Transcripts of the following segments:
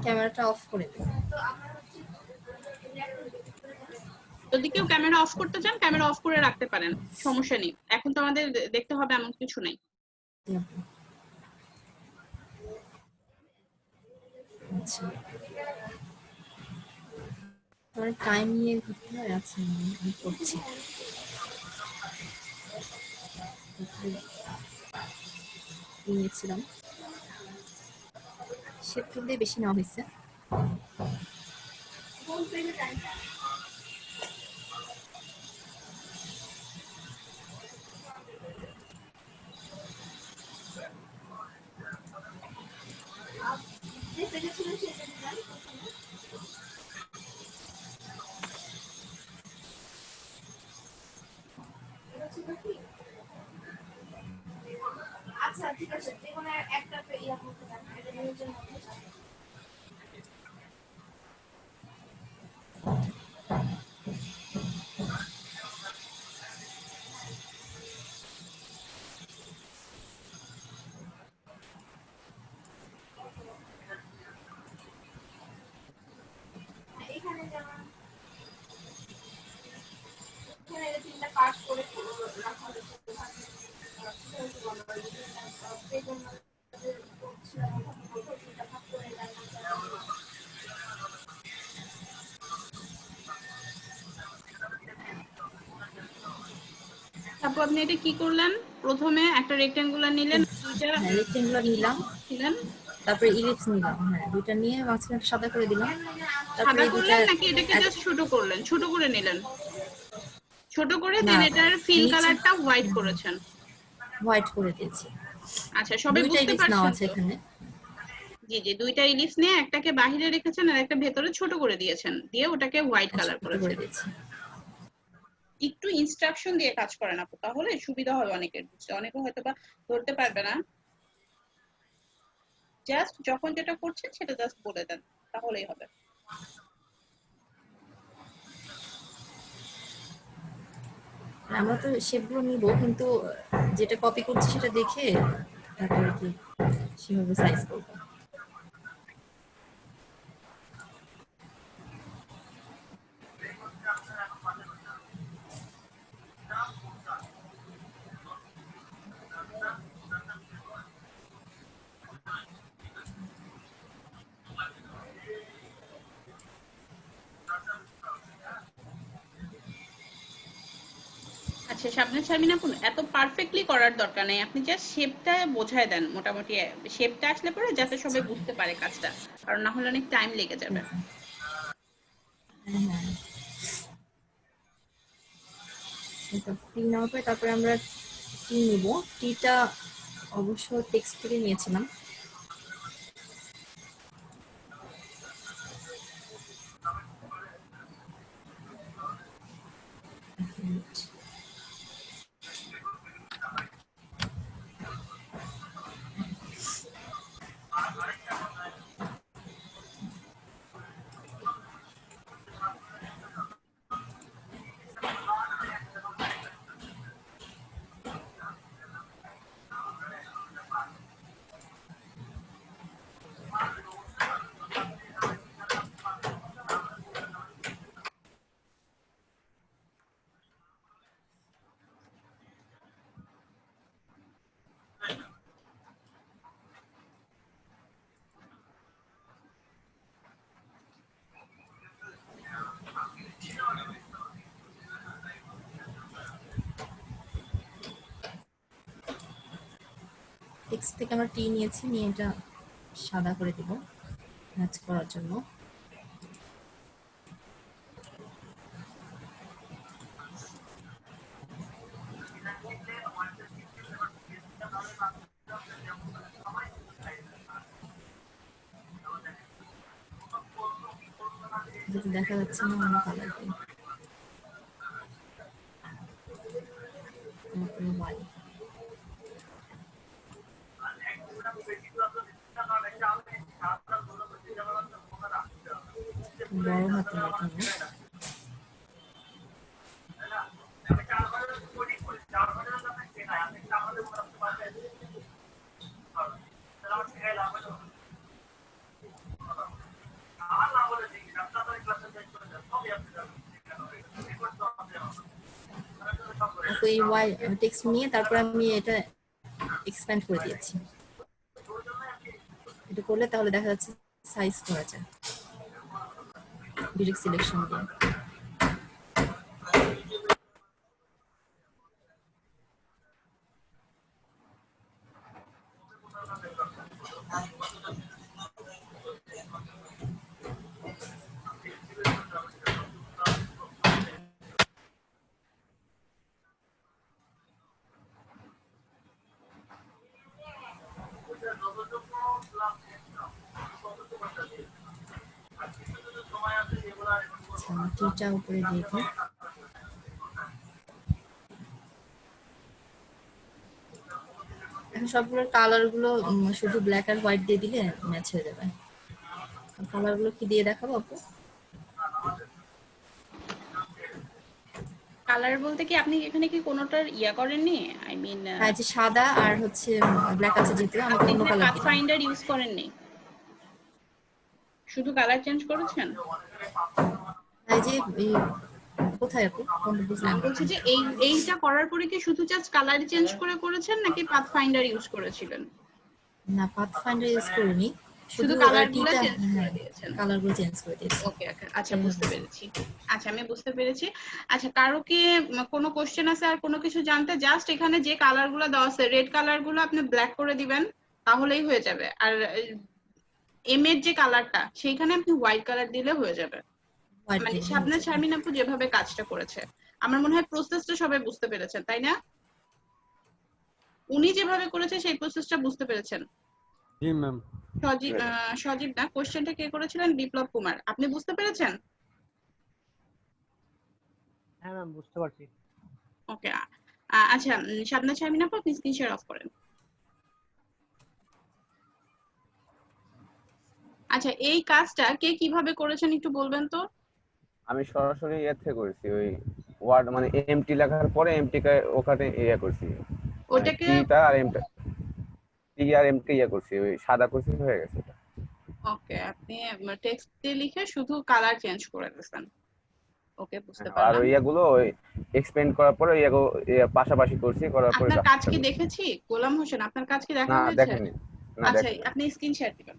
ক্যামেরাটা অফ করে দিই। যদি কেউ ক্যামেরা অফ করতে চান ক্যামেরা অফ করে রাখতে পারেন, সমস্যা নেই। এখন তো আমাদের দেখতে হবে এমন কিছু নাই। আচ্ছা, তোমার টাইম নিয়ে ঘুরতে হয়। আচ্ছা, আমি করছি। নিয়েছিলাম সেপ্টেম্বর দিয়ে বেশি নেওয়া হয়েছে। আচ্ছা ঠিক আছে, যে কোনো একটা ইয়া করতে পারেন, এটা নিউজের মধ্যে এখানে যেমন এখানে তিনটা পার্ট করে রাখা হয়েছে। তারপর আপনি এটা কি করলেন? প্রথমে একটা রেক্ট্যাঙ্গুলার নিলেন, দুইটা রেক্ট্যাঙ্গুলার নিলাম, নিলেন, তারপরে ইলিপস নিলাম। হ্যাঁ, দুইটা নিয়ে মাঝখানে সাদা করে দিলাম। তারপরে সাদা এই দুইটা করলেন নাকি এটাকে জাস্ট ছোট করলেন? ছোট করে নিলেন, ছোট করে না, দেন এটার ফিল নিচে কালারটা হোয়াইট করেছেন। হোয়াইট করে দিয়েছি। আচ্ছা, সবাই দুইটা বুঝতে ইলিপস নেওয়া পারছেন আছে তো? এখানে। জি জি, দুইটা ইলিপস নিয়ে একটাকে বাহিরে রেখেছেন আর একটা ভেতরে ছোট করে দিয়েছেন, দিয়ে ওটাকে হোয়াইট আচ্ছা, কালার ছোট করে করেছেন। দিয়েছি। একটু ইনস্ট্রাকশন দিয়ে কাজ করেন আপু, তাহলে সুবিধা হবে অনেকের বুঝতে, অনেকে হয়তো বা ধরতে পারবে না। জাস্ট যখন যেটা করছেন সেটা জাস্ট বলে দেন, তাহলেই হবে। আমরা তো শেপগুলো নিব, কিন্তু যেটা কপি করছি সেটা দেখে তারপরে কি সেভাবে সাইজ করবো। আচ্ছা শাবনাজ শারমিন আপু, এত পারফেক্টলি করার দরকার নেই, আপনি জাস্ট শেপটা বোঝায় দেন মোটামুটি। শেপটা আসলে পরে যাতে সবাই বুঝতে পারে কাজটা, কারণ না হলে অনেক টাইম লেগে যাবে। হ্যাঁ, এটা টি নেওয়ার পরে তারপরে আমরা টি নিব। টিটা অবশ্য টেক্সট করে নিয়েছিলাম। টেক্সট থেকে আমরা টি নিয়েছি, নিয়ে এটা সাদা করে দেব ম্যাচ করার জন্য। যেটা দেখা যাচ্ছে না অন্য কালার দিয়ে। তারপরে ওয়াই, বড় হাতের এখানে। তো এই ওয়াই টেক্সট নিয়ে তারপর আমি এটা এক্সপ্যান্ড করে দিয়েছি। এটা করলে তাহলে দেখা যাচ্ছে সাইজ করা যায় ডিরেক্ট সিলেকশন দিয়ে। আচ্ছা টিটা উপরে দিয়ে দিই। এখন সবগুলোর কালার গুলো শুধু ব্ল্যাক আর হোয়াইট দিয়ে দিলে ম্যাচ হয়ে যাবে। কালার গুলো কি দিয়ে দেখাবো আপু? কালার বলতে কি আপনি এখানে কি কোনোটার ইয়া করেননি? আই মিন হ্যাঁ, যে সাদা আর হচ্ছে ব্ল্যাক আছে যেহেতু আমি আপনি অন্য এখানে কালার পাথ দিলাম। ফাইন্ডার ইউজ করেননি, শুধু কালার চেঞ্জ করেছেন? এই যে এই কোথায় আপু কোনটা বুঝলাম আমি বলছি যে এইটা করার পরে কি শুধু জাস্ট কালার চেঞ্জ করে করেছেন নাকি পাথ ফাইন্ডার ইউজ করেছিলেন? না, পাথ ফাইন্ডার ইউজ করিনি, শুধু শুধু কালারগুলো টিটা চেঞ্জ করে দিয়েছেন। কালার গুলো চেঞ্জ করে দিয়েছি। ওকে ওকে, আচ্ছা বুঝতে পেরেছি। আচ্ছা আমি বুঝতে পেরেছি। আচ্ছা কারো কি কোনো কোশ্চেন আছে আর কোনো কিছু জানতে? জাস্ট এখানে যে কালার গুলো দেওয়া আছে রেড কালার গুলো আপনি ব্ল্যাক করে দিবেন তাহলেই হয়ে যাবে, আর এম এর যে কালারটা সেইখানে আপনি হোয়াইট কালার দিলে হয়ে যাবে। হোয়াইট মানে দিয়ে দিলে হয়ে শাবনাজ যাবে। শারমিন আপু যেভাবে কাজটা করেছে আমার মনে হয় প্রসেসটা সবাই বুঝতে পেরেছেন, তাই না? উনি যেভাবে করেছে সেই প্রসেসটা বুঝতে পেরেছেন? জি ম্যাম। সজীব না, কোশ্চেনটা কে করেছিলেন? বিপ্লব কুমার, আপনি বুঝতে পেরেছেন? হ্যাঁ ম্যাম, বুঝতে পারছি। ওকে। আচ্ছা শাবনাজ শারমিন আপু আপনি স্ক্রিন শেয়ার অফ করেন। আচ্ছা এই কাজটা কে কিভাবে করেছেন একটু বলবেন তো? আমি সরাসরি ইয়ে থেকে করেছি, ওই ওয়ার্ড মানে এমটি লেখার পরে এমটি কে ওখানে ইয়ে করছি, মানে ওটাকে টিটা আর এমটা, টি আর এমটি ইয়ে করছি, ওই সাদা করছি, হয়ে গেছে এটা। ওকে আপনি টেক্সট দিয়ে লিখে শুধু কালার চেঞ্জ করে দিয়েছেন। ওকে বুঝতে আর পারলাম। ওই ইয়েগুলো ওই এক্সপেন্ড করার পরে পাশাপাশি করছি, করার পরে আপনার কাজ রাখছি। কি দেখেছি গোলাম হোসেন? আপনার কাজ কি দেখা না হয়েছে? দেখেনি, না আচ্ছা দেখেনি। আপনি স্ক্রিন শেয়ার দিবেন।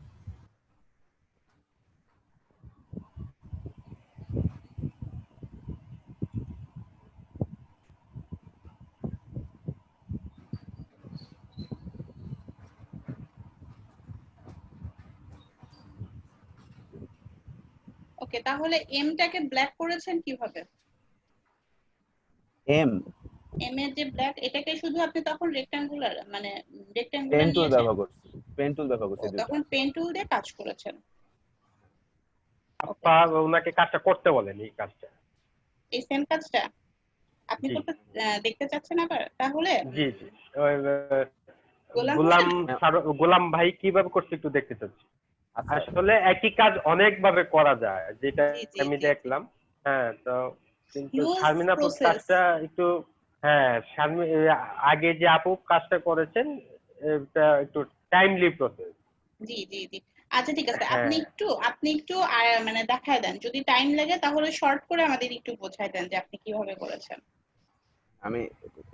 ওকে তাহলে এমটাকে ব্ল্যাক করেছেন কিভাবে? এম এম এর যে ব্ল্যাক এটাকে শুধু আপনি তখন রেক্টাঙ্গুলার মানে পেন রেক্টাঙ্গুলার টুল নিয়েছেন? ব্যবহার করছি, পেন টুল ব্যবহার ও করছি দুটো। তখন পেন টুল দিয়ে কাজ করেছেন। ওকে আপা ওনাকে কাজটা করতে বলেন, এই কাজটা। এই সেম কাজটা আপনি জি করতে দেখতে চাচ্ছেন আবার তাহলে? জি জি। ওই, গোলাম গোলাম হোসেন গোলাম ভাই কিভাবে করছে একটু দেখতে চাচ্ছি। আচ্ছা আসলে একই কাজ অনেক ভাবে করা যায়, যেটা জি জি আমি জি দেখলাম। হ্যাঁ, তো কিন্তু হিউজ শারমিন আপুর প্রসেস। কাজটা একটু, হ্যাঁ আগে যে আপু কাজটা করেছেন এটা একটু টাইমলি প্রসেস। জি জি জি। আচ্ছা ঠিক আছে, হ্যাঁ আপনি একটু মানে দেখায় দেন, যদি টাইম লাগে তাহলে শর্ট করে আমাদের একটু বোঝায় দেন যে আপনি কিভাবে করেছেন। আমি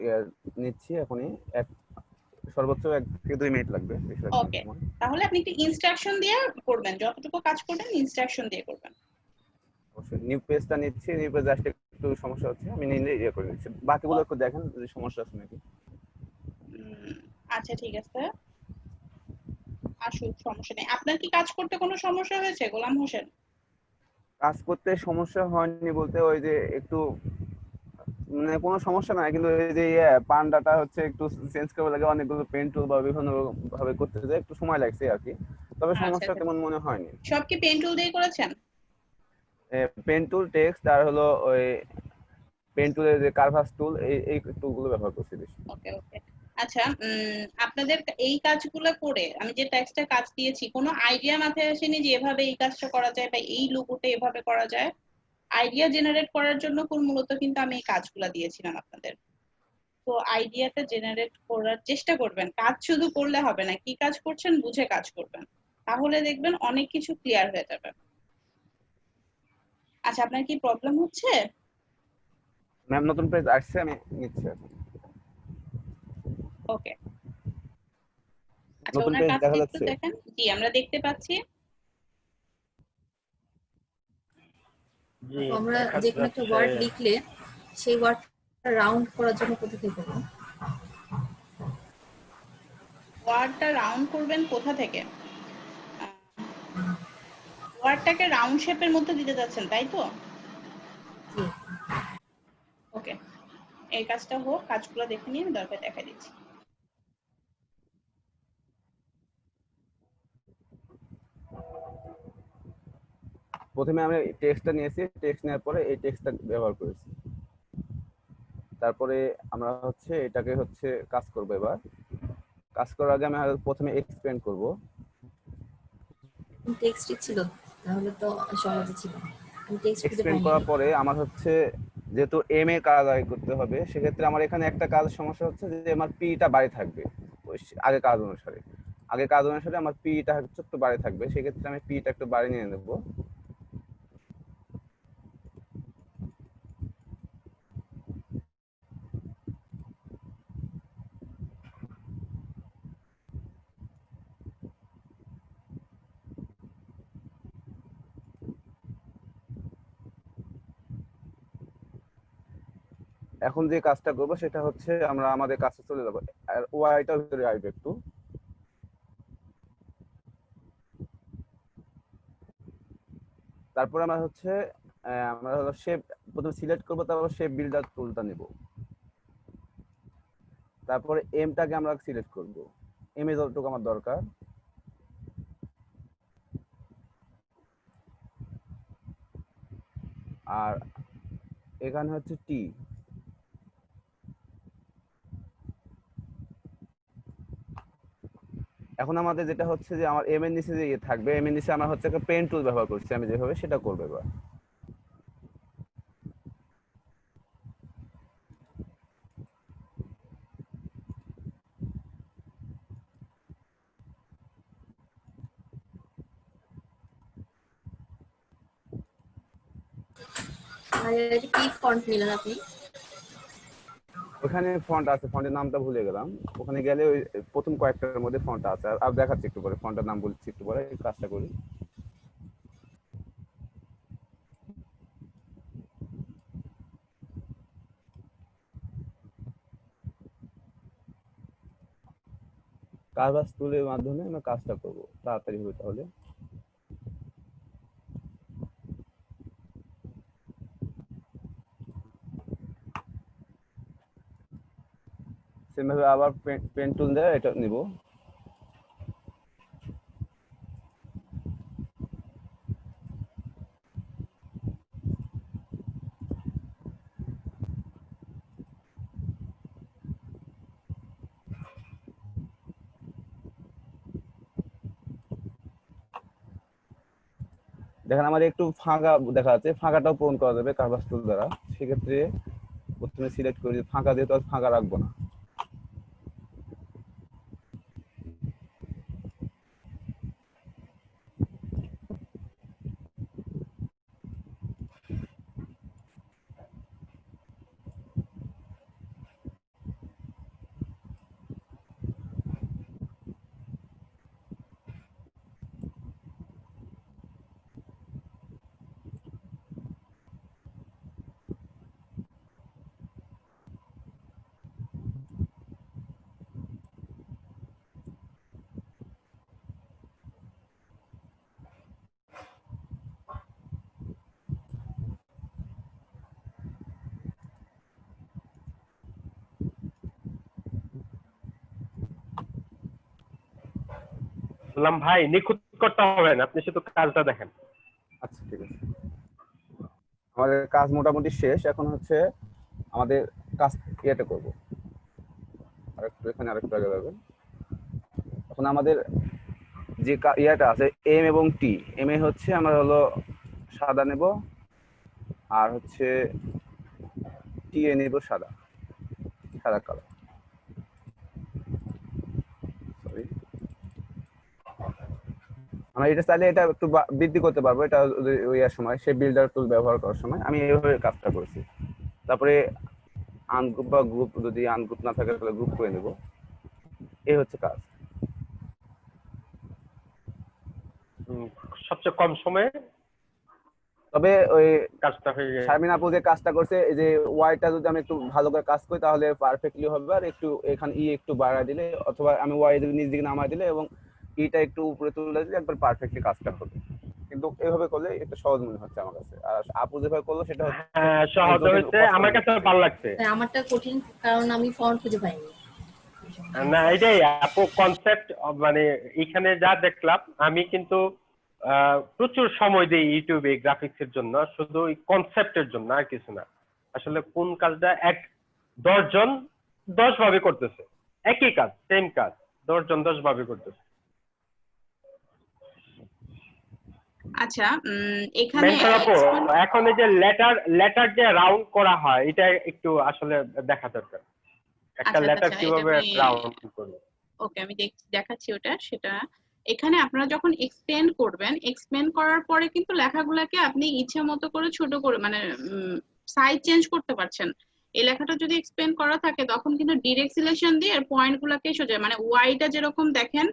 ইয়ে নিচ্ছি এখনই, সর্বোচ্চ 1 থেকে 2 মিনিট লাগবে, বেশি লাগবে না ওকে সময়। তাহলে আপনি একটু ইনস্ট্রাকশন দিয়ে করবেন, যতটুকু কাজ করবেন ইনস্ট্রাকশন দিয়ে করবেন। অবশ্যই নিউ পেজটা নিচ্ছি, নিউ পেজ আসতে একটু সমস্যা হচ্ছে, আমি নিয়ে ইয়ে করে নিচ্ছি, বাকিগুলো একটু দেখেন যদি সমস্যা আছে নাকি। আচ্ছা ঠিক আছে, আসুক সমস্যা নেই। আপনার কি কাজ করতে কোনো সমস্যা হয়েছে গোলাম হোসেন? কাজ করতে সমস্যা হয়নি বলতে, ওই যে একটু মানে কোনো সমস্যা নাই, কিন্তু এই যে পান্ডাটা হচ্ছে একটু চেঞ্জ করা লাগে, অনেকগুলো পেন টুল বা বিভিন্ন ভাবে করতে যায়, একটু সময় লাগছে আর কি, তবে আচ্ছা সমস্যা আচ্ছা, তেমন মনে হয়নি। সব কি পেন টুল দিয়ে করেছেন? পেন টুল, টেক্সট আর হলো ওই পেন টুলের যে কারভাস টুল, এই টুলগুলো ব্যবহার করছি বেশি। ওকে ওকে। আচ্ছা আপনাদের এই কাজগুলো করে আমি যে টেক্সটে কাজ দিয়েছি কোনো আইডিয়া মাথায় আসেনি যে এভাবে এই কাজটা করা যায় বা এই লোগোটা এভাবে করা যায়? আইডিয়া জেনারেট করার জন্য মূলত কিন্তু আমি এই কাজগুলো দিয়েছিলাম আপনাদের। তো আইডিয়াটা জেনারেট করার চেষ্টা করবেন, কাজ শুধু করলে হবে না, কি কাজ করছেন বুঝে কাজ করবেন, তাহলে দেখবেন অনেক কিছু ক্লিয়ার হয়ে যাবে। আচ্ছা আপনার কি প্রবলেম হচ্ছে? ম্যাম নতুন পেজ আসছে, আমি নিচ্ছি এখন। ওকে, আচ্ছা নতুন ওনার পেজ কাজটা দেখা একটু যাচ্ছে? দেখেন। জি আমরা দেখতে পাচ্ছি। জি আপু আমরা দেখা যে কোনো একটা যাচ্ছে। ওয়ার্ড লিখলে সেই ওয়ার্ডটা রাউন্ড করার জন্য কোথা থেকে করবো? ওয়ার্ডটা রাউন্ড করবেন কোথা থেকে? ওয়ার্ডটাকে রাউন্ড শেপের মধ্যে দিতে যাচ্ছেন তাই তো? জি। ওকে, এই কাজটা হোক, কাজগুলো দেখে নিয়ে আমি দরকার দেখা দিচ্ছি। প্রথমে আমি টেক্সটটা নিয়েছি, টেক্সট নেওয়ার পরে এই টেক্সটটা ব্যবহার করেছি। তারপরে আমরা হচ্ছে এটাকে হচ্ছে কাজ করবো। এবার কাজ করার আগে আমি প্রথমে এক্সপ্লেন করব। টেক্সটই ছিল, তাহলে তো সহজে ছিল। আমি টেক্সট খুঁজে এক্সপ্লেন পাইনি। করার পরে আমার হচ্ছে যেহেতু এম এ কাজ আগে করতে হবে, সেক্ষেত্রে আমার এখানে একটা কাজ সমস্যা হচ্ছে যে আমার পিটা বাড়ি থাকবে ওই আগে কাজ অনুসারে। আগে কাজ অনুসারে আমার পিটা একটু বাড়ি থাকবে, সেক্ষেত্রে আমি পিটা একটু বাড়ি নিয়ে নেব। এখন যে কাজটা করবো সেটা হচ্ছে আমরা আমাদের কাছে চলে যাবো, আর ওয়াইটা ভিতরে আসবে একটু। তারপরে আমরা হচ্ছে আমরা হলো শেপ প্রথমে সিলেক্ট করবো, তারপর শেপ বিল্ডার টুলটা নেব। তারপরে এমটাকে আমরা সিলেক্ট করব, এম এ যতটুকু আমার দরকার। আর এখানে হচ্ছে টি। এখন আমাদের যেটা হচ্ছে যে আমার এম এর নিচে যে ইয়ে থাকবে, এম এর নিচে আমরা হচ্ছে একটা পেন টুল ব্যবহার করছি, আমি যেভাবে সেটা করবো এবার। আর এটা কি ফন্ট নিলেন আপনি? ওখানে ফন্ট আছে, ফন্টের নামটা ভুলে গেলাম। ওখানে গেলে ওই প্রথম কয়েকটার মধ্যে ফন্ট আছে। আর দেখাচ্ছি একটু পরে, ফন্টের নাম বলছি একটু পরে, এই কাজটা করি। কারভাস টুলের মাধ্যমে আমরা কাজটা করবো, তাড়াতাড়ি হবে তাহলে। সেমভাবে আবার পেন টুল দিয়ে এটা নিব। দেখেন আমার একটু ফাঁকা দেখা যাচ্ছে, ফাঁকাটাও পূরণ করা যাবে কারভাস টুল দ্বারা। সেক্ষেত্রে প্রথমে সিলেক্ট করি, ফাঁকা দিয়ে তো আর ফাঁকা রাখবো না। বললাম ভাই নিখুঁত করতে হবে না, আপনি শুধু কাজটা দেখেন। আচ্ছা ঠিক আছে, আমাদের কাজ মোটামুটি শেষ। এখন হচ্ছে আমাদের কাজ ইয়েটা করবো, আরেকটু এখানে আরেকটু আগে যাবেন। এখন আমাদের যে ইয়েটা আছে এম এবং টি, এম এ হচ্ছে আমরা হলো সাদা নেব, আর হচ্ছে টি এ নেব সাদা, সাদা কালার। সরি, আমরা এটা চাইলে এটা একটু বৃদ্ধি করতে পারবো, এটা ওই সময় সে বিল্ডার টুল ব্যবহার করার সময় আমি এইভাবে কাজটা করেছি। তারপরে আনগ্রুপ বা গ্রুপ, যদি আনগ্রুপ না থাকে তাহলে গ্রুপ করে নেব। এই হচ্ছে কাজ। সবচেয়ে কম সময়ে তবে ওই কাজটা হয়ে যায়। শারমিন আপু যে কাজটা করছে, এই যে ওয়াইটা যদি আমি একটু ভালো করে কাজ করি তাহলে পারফেক্টলি হবে। আর একটু এখানে একটু বাড়ায় দিলে, অথবা আমি ওয়াই যদি নিচ দিকে নামায় দিলে এবং ইটা একটু উপরে তুলে দিলে একবার পারফেক্টলি কাজটা হবে। কিন্তু এইভাবে করলে একটু সহজ মনে হচ্ছে আমার কাছে। আর আপু যেভাবে করলো সেটা হচ্ছে হ্যাঁ, সহজ হয়েছে, আমার কাছে ভালো লাগছে। আমারটা কঠিন কারণ আমি ফন্ট খুঁজে পাইনি। না, এটাই আপু কনসেপ্ট, মানে এখানে যা দেখলাম, আমি কিন্তু প্রচুর সময় দিই ইউটিউবে গ্রাফিক্সের জন্য, শুধু ওই কনসেপ্টের জন্য, আর কিছু না। আসলে কোন কাজটা 10 জন 10 ভাবে করতেছে, একই কাজ, সেম কাজ 10 জন 10 ভাবে করতেছে। আচ্ছা, এখানে মেন্টর আপু, এখন এই যে লেটার যে রাউন্ড করা হয়, এটা একটু আসলে দেখা দরকার। একটা আচ্ছা, লেটার আচ্ছা, কিভাবে এটা আমি রাউন্ড করবে। ওকে, আমি দেখাচ্ছি ওটা। সেটা এখানে আপনারা যখন এক্সপ্লেন করবেন, এক্সপ্লেন করার পরে কিন্তু লেখাগুলোকে আপনি ইচ্ছা মতো করে ছোট করে, মানে সাইজ চেঞ্জ করতে পারছেন। এই লেখাটা যদি এক্সপ্লেন করা থাকে তখন কিন্তু ডিরেক্ট সিলেকশন দিয়ে পয়েন্ট গুলাকে সোজা, মানে ওয়াইটা যেরকম দেখেন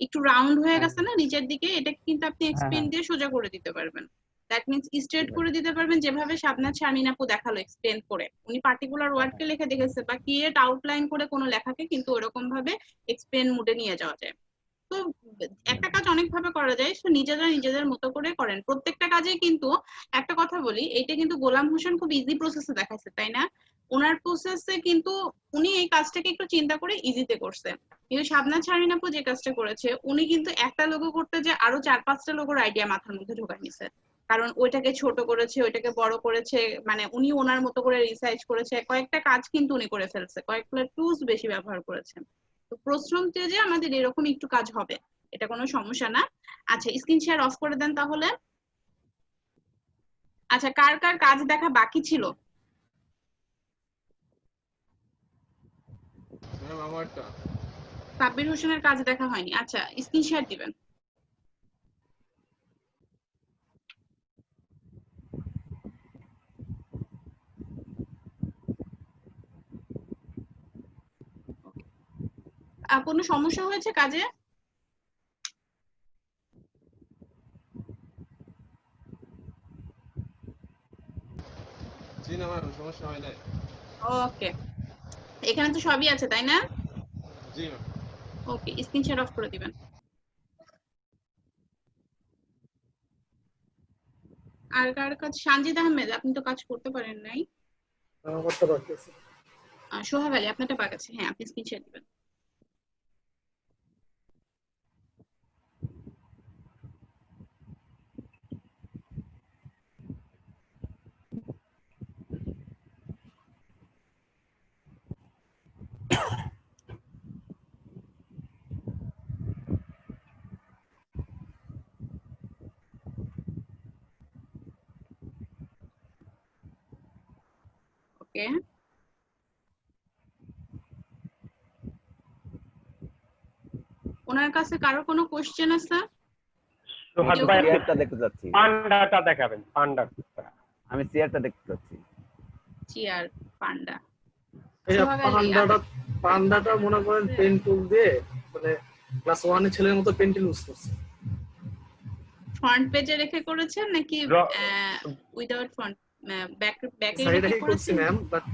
একটু রাউন্ড হয়ে গেছে না নিচের দিকে, এটা কিন্তু আপনি এক্সপ্লেন দিয়ে সোজা করে দিতে পারবেন। দ্যাট মিন্স স্ট্রেট করে দিতে পারবেন, যেভাবে শারমিন আপু দেখালো এক্সপ্লেন করে। উনি পার্টিকুলার ওয়ার্ডকে লিখে দেখেছে বা ক্রিয়েট আউটলাইন করে কোনো লেখাকে কিন্তু ওরকম ভাবে এক্সপ্লেন মোডে নিয়ে যাওয়া যায়। তো একটা কাজ অনেক ভাবে করা যায়, তো নিজেরা নিজেদের মতো করে করেন প্রত্যেকটা কাজে। কিন্তু একটা কথা বলি, এটা কিন্তু গোলাম হোসেন খুব ইজি প্রসেসে দেখাচ্ছে, তাই না? ওনার প্রসেসে কিন্তু উনি এই কাজটাকে একটু চিন্তা করে ইজিতে করছে। কিন্তু শারমিন আপু যে কাজটা করেছে, উনি কিন্তু একটা লোগো করতে যে আরো 4-5টা লোগোর আইডিয়া মাথার মধ্যে ঢোকায় নিছে। কারণ ওইটাকে ছোট করেছে, ওইটাকে বড় করেছে, মানে উনি ওনার মতো করে রিসার্চ করেছে, কয়েকটা কাজ কিন্তু উনি করে ফেলছে, কয়েকটা টুলস বেশি ব্যবহার করেছেন। তো প্রশ্রম তেজে আমাদের এরকম একটু কাজ হবে, এটা কোনো সমস্যা না। আচ্ছা, স্ক্রিন শেয়ার অফ করে দেন তাহলে। আচ্ছা, কার কার কাজ দেখা বাকি ছিল? সাব্বির হোসেনের কাজ দেখা হয়নি। আচ্ছা, স্ক্রিন শেয়ার দিবেন। কোনো সমস্যা হয়েছে কাজে? জি না ম্যাম, সমস্যা হয় নাই। ওকে, এখানে তো সবই আছে তাই না? জি ma'am. Okay, screen share off করে দিবেন। আর কার কাজ? সানজিদ আহমেদ, আপনি তো কাজ করতে পারেন নাই। সোহাগ আলী, আপনারটা বাকি আছে। হ্যাঁ, আপনি স্ক্রিন শেয়ার দিবেন। ওকে, ওনার কাছে কারো কোনো কোশ্চেন আছে? সোহাগ ভাই, চেয়ারটা দেখতে যাচ্ছি, পান্ডাটা দেখাবেন, পান্ডাটা। আমি চেয়ারটা দেখতে যাচ্ছি। চেয়ার, পান্ডা। এই পান্ডাটা মনে করেন পেন টুল দিয়ে, মানে ক্লাস 1 এর ছেলের মতো পেন টুল ইউজ করছে। ফ্রন্ট পেজে রেখে করেছেন নাকি উইদাউট ফ্রন্ট, ব্যাকে রেখে করছি করেছেন? ম্যাম, বাট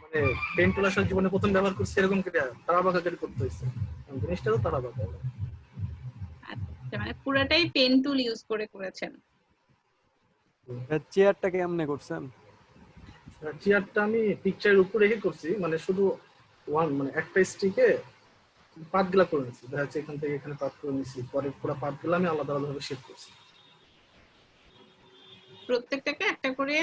মানে পেন টুল আসলে জীবনে প্রথম ব্যবহার করছি, এরকম করে তাড়াবাঁকা করে করতে হয়েছে। জিনিসটা তো তাড়াবাঁকা। আচ্ছা, মানে পুরোটাই পেন টুল ইউজ করে করেছেন। চেয়ারটা কেমনে করছেন? চেয়ারটা আমি পিকচারের উপর রেখে করছি, মানে শুধু মানে একটা স্টিকে পার্টগুলা করে নিছি। দেখা যাচ্ছে এখান থেকে এখানে পার্ট করে নিছি, পরে পুরো পার্টগুলো আমি আলাদা আলাদাভাবে শেপ করছি। প্রত্যেকটাকে একটা করে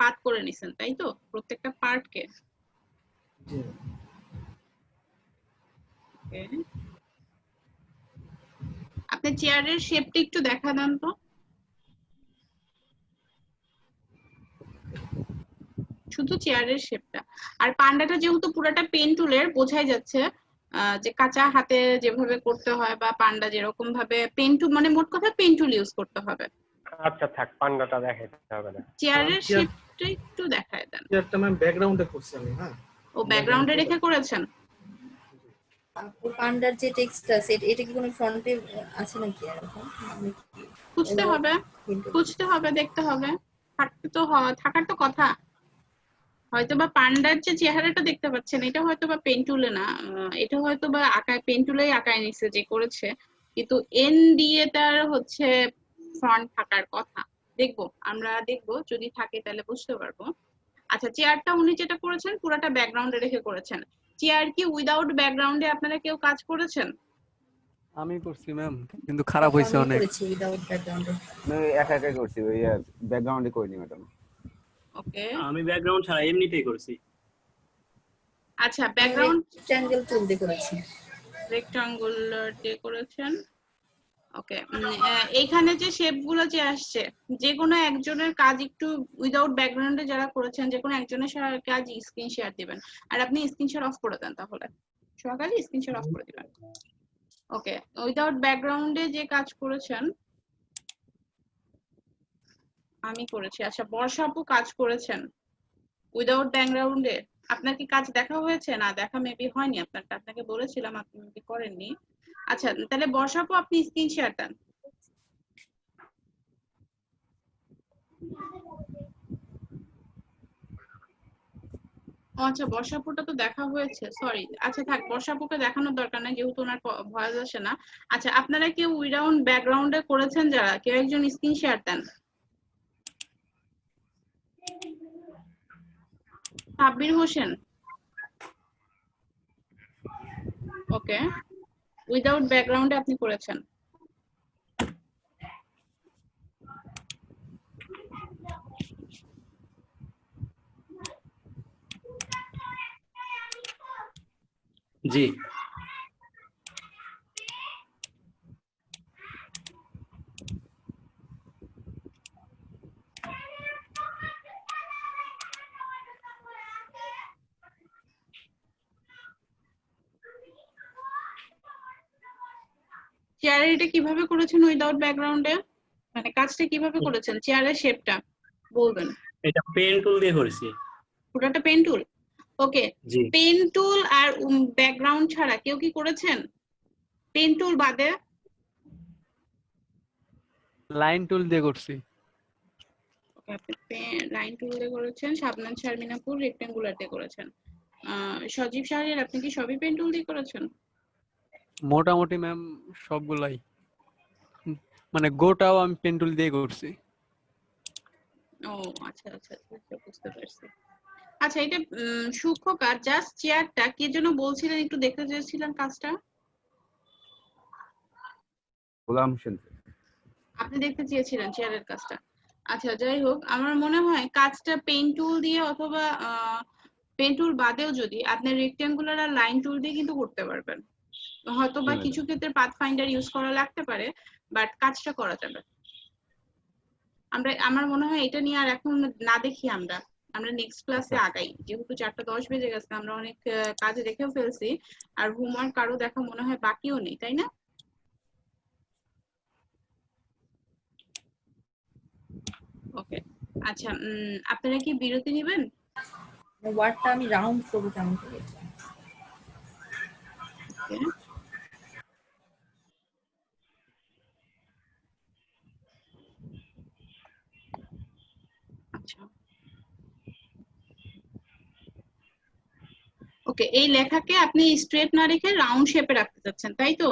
পার্ট করে নিছেন, তাই তো? প্রত্যেকটা পার্টকে। জি। ওকে, আপনি চেয়ারের শেপটা একটু দেখা দেন তো। শুধু চেয়ারের শেপটা। আর পান্ডাটা যেহেতু পুরোটা পেন টুলের, বোঝাই যাচ্ছে যে কাঁচা হাতে যেভাবে করতে হয়, বা পান্ডা যেরকম ভাবে পেন টুল, মানে মোট কথা পেন টুল ইউজ করতে হবে। আচ্ছা থাক, পান্ডাটা দেখাইতে হবে না। চেয়ারের শেপটা একটু দেখায় দেন। চেয়ারটা ম্যাম ব্যাকগ্রাউন্ডে করছি আমি। হ্যাঁ, ও ব্যাকগ্রাউন্ডে রেখে করেছেন। পান্ডার যে টেক্সটটা আছে এটা কি কোনো ফ্রন্টে আছে নাকি এরকম? খুঁজতে হবে, দেখতে হবে, থাকার তো কথা। হয়তোবা পান্ডার যে চেহারাটা দেখতে পাচ্ছেন এটা হয়তোবা পেন টুলে না, এটা হয়তোবা আঁকায় পেন টুলেই আঁকায় নিছে যে করেছে, কিন্তু এন দিয়ে তার হচ্ছে ফ্রন্ট থাকার কথা। আমরা দেখবো যদি থাকে তাহলে বুঝতে পারবো। আচ্ছা, চেয়ারটা উনি যেটা করেছেন পুরাটা ব্যাকগ্রাউন্ডে রেখে করেছেন। চেয়ার কি উইদাউট ব্যাকগ্রাউন্ডে আপনারা কেউ কাজ করেছেন? আমি করছি ম্যাম, কিন্তু খারাপ হয়েছে আমি অনেক। করেছি উইদাউট ব্যাকগ্রাউন্ডে। আমি একা একাই করছি, ওই ব্যাকগ্রাউন্ডে করিনি ম্যাডাম। ওকে, আমি ব্যাকগ্রাউন্ড ছাড়া এমনিতেই করছি। আচ্ছা, ব্যাকগ্রাউন্ড ট্রায়াঙ্গেল টুল দিয়ে করেছি। রেক্টাঙ্গুলার দিয়ে করেছেন। ওকে, এইখানে যে শেপগুলো যে আসছে, যে কোনো একজনের কাজ একটু উইদাউট ব্যাকগ্রাউন্ডে যারা করেছেন যে কোনো একজনের কাজ স্ক্রিন শেয়ার দিবেন, আর আপনি স্ক্রিন শেয়ার অফ করে দেন, তাহলে সকালে স্ক্রিন শেয়ার অফ করে দিবেন। ওকে, উইদাউট ব্যাকগ্রাউন্ডে যে কাজ করেছেন আমি করেছি। আচ্ছা, বর্ষা আপু কাজ করেছেন উইদাউট ব্যাকগ্রাউন্ডে। আপনার কি কাজ দেখা হয়েছে? না, দেখা মেবি হয়নি আপনাকে বলেছিলাম, আপনি মেবি করেননি। আচ্ছা, তাহলে বর্ষা আপু আপনি স্ক্রিন শেয়ার দেন। আচ্ছা, বর্ষাপুরটা তো দেখা হয়েছে, সরি। আচ্ছা থাক, বর্ষাপুরকে দেখানোর দরকার নাই যেহেতু ওনার ভয়েস আসে না। আচ্ছা, আপনারা কেউ উইদাউট ব্যাকগ্রাউন্ডে করেছেন যারা, কেউ একজন স্ক্রিন শেয়ার দেন। সাব্বির হোসেন, ওকে, উইদাউট ব্যাকগ্রাউন্ডে আপনি করেছেন। জি, চেয়ারের এটা কিভাবে করেছেন উইদাউট ব্যাকগ্রাউন্ডে, মানে কাজটা কিভাবে করেছেন? চেয়ারের শেপটা বলবেন। এটা পেন টুল দিয়ে করেছি। পুরোটা পেন টুল? ওকে, জি, পেন টুল আর ব্যাকগ্রাউন্ড ছাড়া কেউ কি করেছেন পেন টুল বাদে? লাইন টুল দিয়ে করছি। ওকে, আপনি লাইন টুল দিয়ে করেছেন। শাবনান শারমিনাপুর রেক্টেঙ্গুলার দিয়ে করেছেন। সজীব শাহরিয়ার, আপনি কি সবই পেন টুল দিয়ে করেছেন? মোটামুটি ম্যাম সবগুলাই, মানে গোটাও আমি পেন টুল দিয়ে করছি। ও আচ্ছা আচ্ছা আচ্ছা, বুঝতে পারছি। আচ্ছা, এটা সূক্ষ্ম কাজ, জাস্ট চেয়ারটা কি যেন বলছিলেন, একটু দেখতে চেয়েছিলেন কাজটা? গোলাম হোসেন, আপনি দেখতে চেয়েছিলেন চেয়ারের কাজটা। আচ্ছা, যাই হোক, আমার মনে হয় কাজটা পেন টুল দিয়ে অথবা পেন টুল বাদেও যদি আপনি রেক্টেঙ্গুলার আর লাইন টুল দিয়ে কিন্তু করতে পারবেন। হয়তো বা কিছু ক্ষেত্রে পাথ ফাইন্ডার ইউজ করা লাগতে পারে, বাট কাজটা করা যাবে। আমার মনে হয় এটা নিয়ে আর এখন না দেখি, আমরা নেক্সট ক্লাসে আগাই, যেহেতু 4:10 বেজে গেছে, আমরা অনেক কাজ দেখেও ফেলছি, আর হোমওয়ার্ক কারো দেখা মনে হয় বাকিও নেই, তাই না? ওকে, আচ্ছা, আপনারা কি বিরতি নেবেন? ওয়ার্ডটা আমি রাউন্ড করব কেমন করে? Okay. আচ্ছা, ওকে, এই লেখাকে আপনি স্ট্রেট না রেখে রাউন্ড শেপে রাখতে চাচ্ছেন, তাই তো?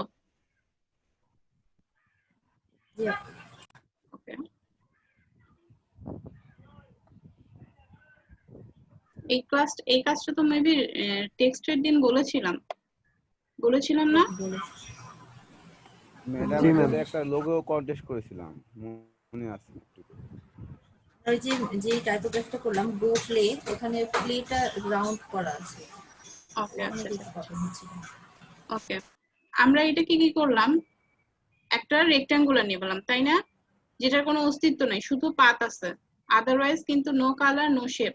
ওকে, এই কাজটা তো মেবি টেক্সটের দিন বলেছিলাম না? ম্যাডাম একটা লোগো কন্টেস্ট করেছিলাম, মনে আছে? ওই যে টাইপোগ্রাফটা করলাম গো প্লে, ওখানে প্লেটা রাউন্ড করা আছে। ওকে ওকে, আমরা এটা কি করলাম, একটা রেক্ট্যাঙ্গুলার নিয়ে বললাম, তাই না? যেটার কোনো অস্তিত্ব নাই, শুধু পাত আছে, আদারওয়াইজ কিন্তু no colour no shape.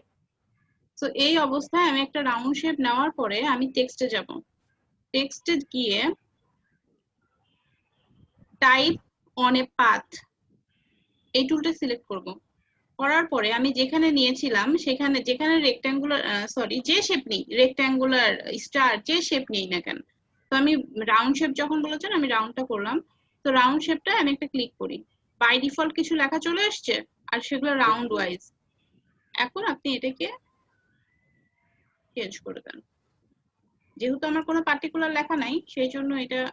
So এই অবস্থায় আমি একটা রাউন্ড শেপ নেওয়ার পরে আমি টেক্সটে যাব, টেক্সটে গিয়ে টাইপ অন এ পাথ, এই টুলটা সিলেক্ট করব। করার পরে আমি যেখানে নিয়েছিলাম সেখানে যেখানে রেক্ট্যাঙ্গুলার যে শেপ নেই, রেক্ট্যাঙ্গুলার, স্টার, যে শেপ নেই না কেন, তো আমি রাউন্ড শেপ যখন বলেছেন আমি রাউন্ডটা করলাম। তো রাউন্ড শেপটা আমি একটা ক্লিক করি, বাই ডিফল্ট কিছু লেখা চলে আসছে আর সেগুলো রাউন্ড ওয়াইজ। এখন আপনি এটাকে চেঞ্জ করে দেন। যেহেতু আমার কোনো পার্টিকুলার লেখা নাই সেই জন্য এটাকে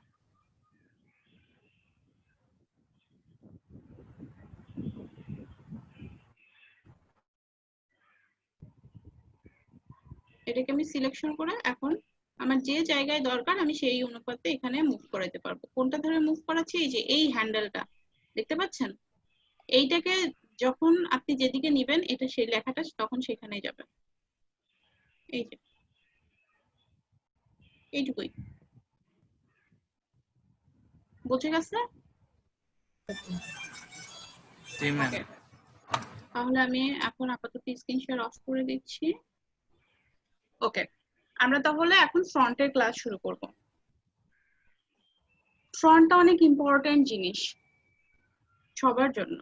আমি সিলেকশন করে এখন আমার যে জায়গায় দরকার আমি সেই অনুপাতে এখানে মুভ করাতে পারবো। কোনটা ধরে মুভ করাচ্ছি, এই যে এই হ্যান্ডেলটা দেখতে পাচ্ছেন, এইটাকে যখন আপনি যেদিকে নিবেন এটা সেই লেখাটা তখন সেখানেই যাবে। এই যে এইটুকুই, বুঝে গেছে? Okay. তাহলে আমি এখন আপাতত স্ক্রিন শেয়ার অফ করে দিচ্ছি। ওকে, আমরা তাহলে এখন ফ্রন্টের ক্লাস শুরু করব। ফ্রন্টটা অনেক ইম্পর্টেন্ট জিনিস সবার জন্য।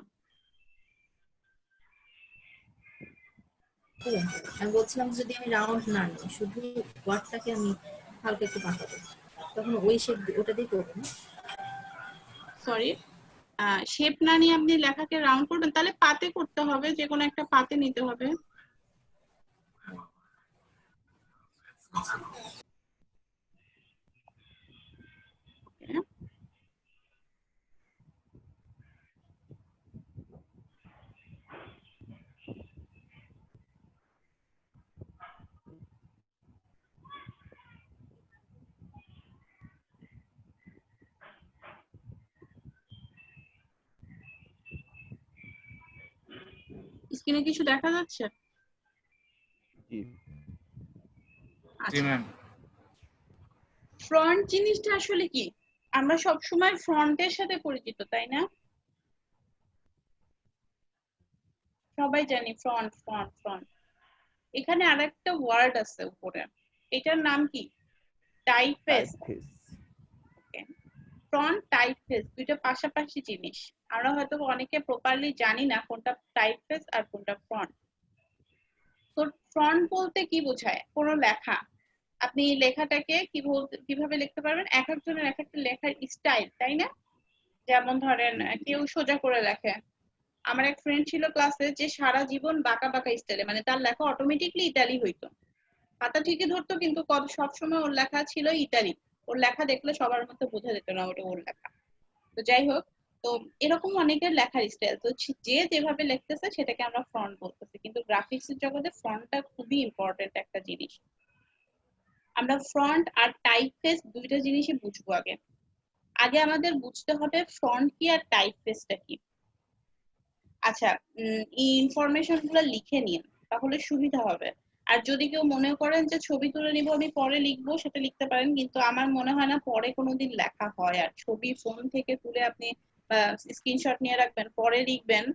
আমি বলছিলাম যদি আমি রাউন্ড না নিই, শুধু ওয়ার্ডটাকে আমি হালকা একটু বাঁকাবো, তখন ওই শেপ ওটা দিয়ে করবো না? সরি, শেপ না নিয়ে আপনি লেখাকে রাউন্ড করবেন, তাহলে পাতে করতে হবে, যে কোনো একটা পাতে নিতে হবে। স্ক্রিনে কিছু দেখা যাচ্ছে? ফ্রন্ট জিনিসটা আসলে কি? আমরা সব সময় ফ্রন্টের সাথে পরিচিত, তাই না? সবাই জানি ফ্রন্ট ফ্রন্ট ফ্রন্ট। এখানে আরেকটা ওয়ার্ড আছে উপরে, এটার নাম কি? টাইপফেস। ফ্রন্ট টাইপফেস দুইটা পাশাপাশি জিনিস। আমরা হয়তো অনেকে প্রপারলি জানি না কোনটা টাইপফেস আর কোনটা ফ্রন্ট। তো ফ্রন্ট বলতে কি বোঝায়? কোনো লেখা, আপনি লেখাটাকে কিভাবে লিখতে পারবেন, এক একজনের এক একটা লেখার স্টাইল, তাই না? যেমন ধরেন কেউ সোজা করে লেখে। আমার এক ফ্রেন্ড ছিল ক্লাসে যে সারা জীবন বাঁকা বাঁকা স্টাইলে, মানে তার লেখা অটোমেটিকলি ইতালি হইতো, পাতা ঠিকই ধরতো কিন্তু সবসময় ওর লেখা ছিল ইতালি। ওর লেখা দেখলে সবার মধ্যে বোঝা যেত না ওটা ওর লেখা। তো যাই হোক, তো এরকম অনেকের লেখার স্টাইল, তো যে যেভাবে লিখতেছে সেটাকে আমরা ফ্রন্ট বলতেছি। কিন্তু গ্রাফিক্স এর জগতে ফ্রন্টটা খুবই ইম্পর্টেন্ট একটা জিনিস। আমরা ফ্রন্ট আর টাইপফেস দুইটা জিনিসই বুঝবো। আগে আমাদের বুঝতে হবে ফ্রন্ট কি আর টাইপফেসটা কি। আচ্ছা, এই ইনফরমেশন গুলো লিখে নিন, তাহলে সুবিধা হবে। আর যদি কেউ মনে করেন যে ছবি তুলে নিব আমি পরে লিখবো, সেটা লিখতে পারেন, কিন্তু আমার মনে হয় না পরে কোনোদিন লেখা হয়। আর ছবি ফোন থেকে তুলে আপনি স্ক্রিনশট নিয়ে রাখবেন, পরে লিখবেন,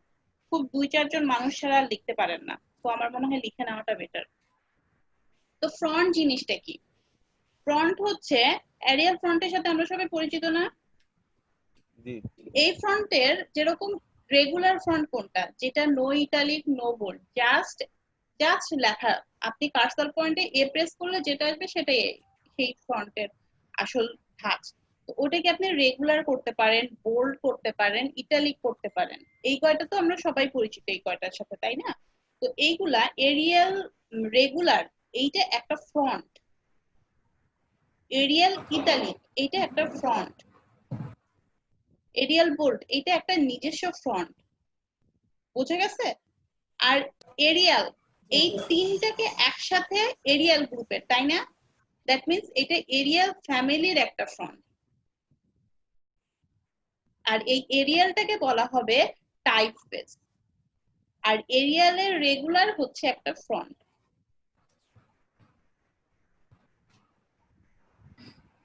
খুব 2-4 জন মানুষ ছাড়া আর লিখতে পারেন না। তো আমার মনে হয় লিখে নেওয়াটা বেটার। তো ফ্রন্ট জিনিসটা কি? ফ্রন্ট হচ্ছে এরিয়াল ফ্রন্টের সাথে আমরা সবাই পরিচিত না? এই ফ্রন্টের যেরকম রেগুলার ফ্রন্ট কোনটা, যেটা no italic no bold, just লেখা, আপনি কার্সর পয়েন্টে এ প্রেস করলে যেটা আসবে সেটাই সেই ফ্রন্টের আসল ধাঁচ। তো ওটাকে আপনি রেগুলার করতে পারেন, বোল্ড করতে পারেন, ইটালিক করতে পারেন। এই কয়টা তো আমরা সবাই পরিচিত এই কয়টার সাথে, তাই না? তো এইগুলা এরিয়াল, রেগুলার এইটা একটা ফ্রন্ট, এরিয়াল ইটালিক এইটা একটা ফ্রন্ট, এরিয়াল বোল্ড এইটা একটা নিজস্ব ফ্রন্ট। বুঝে গেছে? আর এরিয়াল, এই তিনটাকে একসাথে এরিয়াল গ্রুপের, তাই না? দ্যাট মিন্স এটা এরিয়াল ফ্যামিলির একটা ফ্রন্ট। আর এই এরিয়ালটাকে বলা হবে টাইপফেস। আর এরিয়ালের রেগুলার হচ্ছে একটা ফ্রন্ট।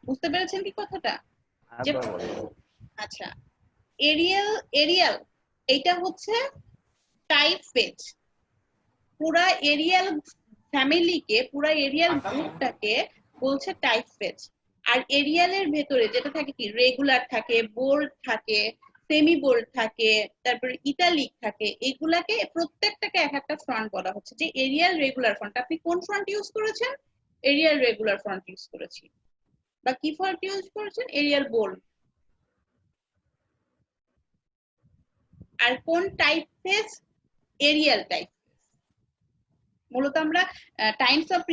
বুঝতে পেরেছেন কি কথাটা? আচ্ছা, এরিয়াল এইটা হচ্ছে টাইপফেস। পুরা এরিয়াল ফ্যামিলিকে, পুরা এরিয়াল গ্রুপটাকে বলছে টাইপফেস। আর এরিয়ালের ভেতরে যেটা থাকে কি, রেগুলার থাকে, বোল্ড থাকে, সেমি বোল্ড থাকে, তারপরে ইটালিক থাকে, এগুলাকে প্রত্যেকটাকে এক একটা ফন্ট বলা হচ্ছে। যে এরিয়াল রেগুলার ফন্ট, আপনি কোন ফন্ট ইউজ করেছেন? এরিয়াল রেগুলার ফন্ট ইউজ করেছি। বা কি ফন্ট ইউজ করেছেন? Arial bold. আর কোন টাইপফেস? Arial type. মূলত আমরা টাইমস অফ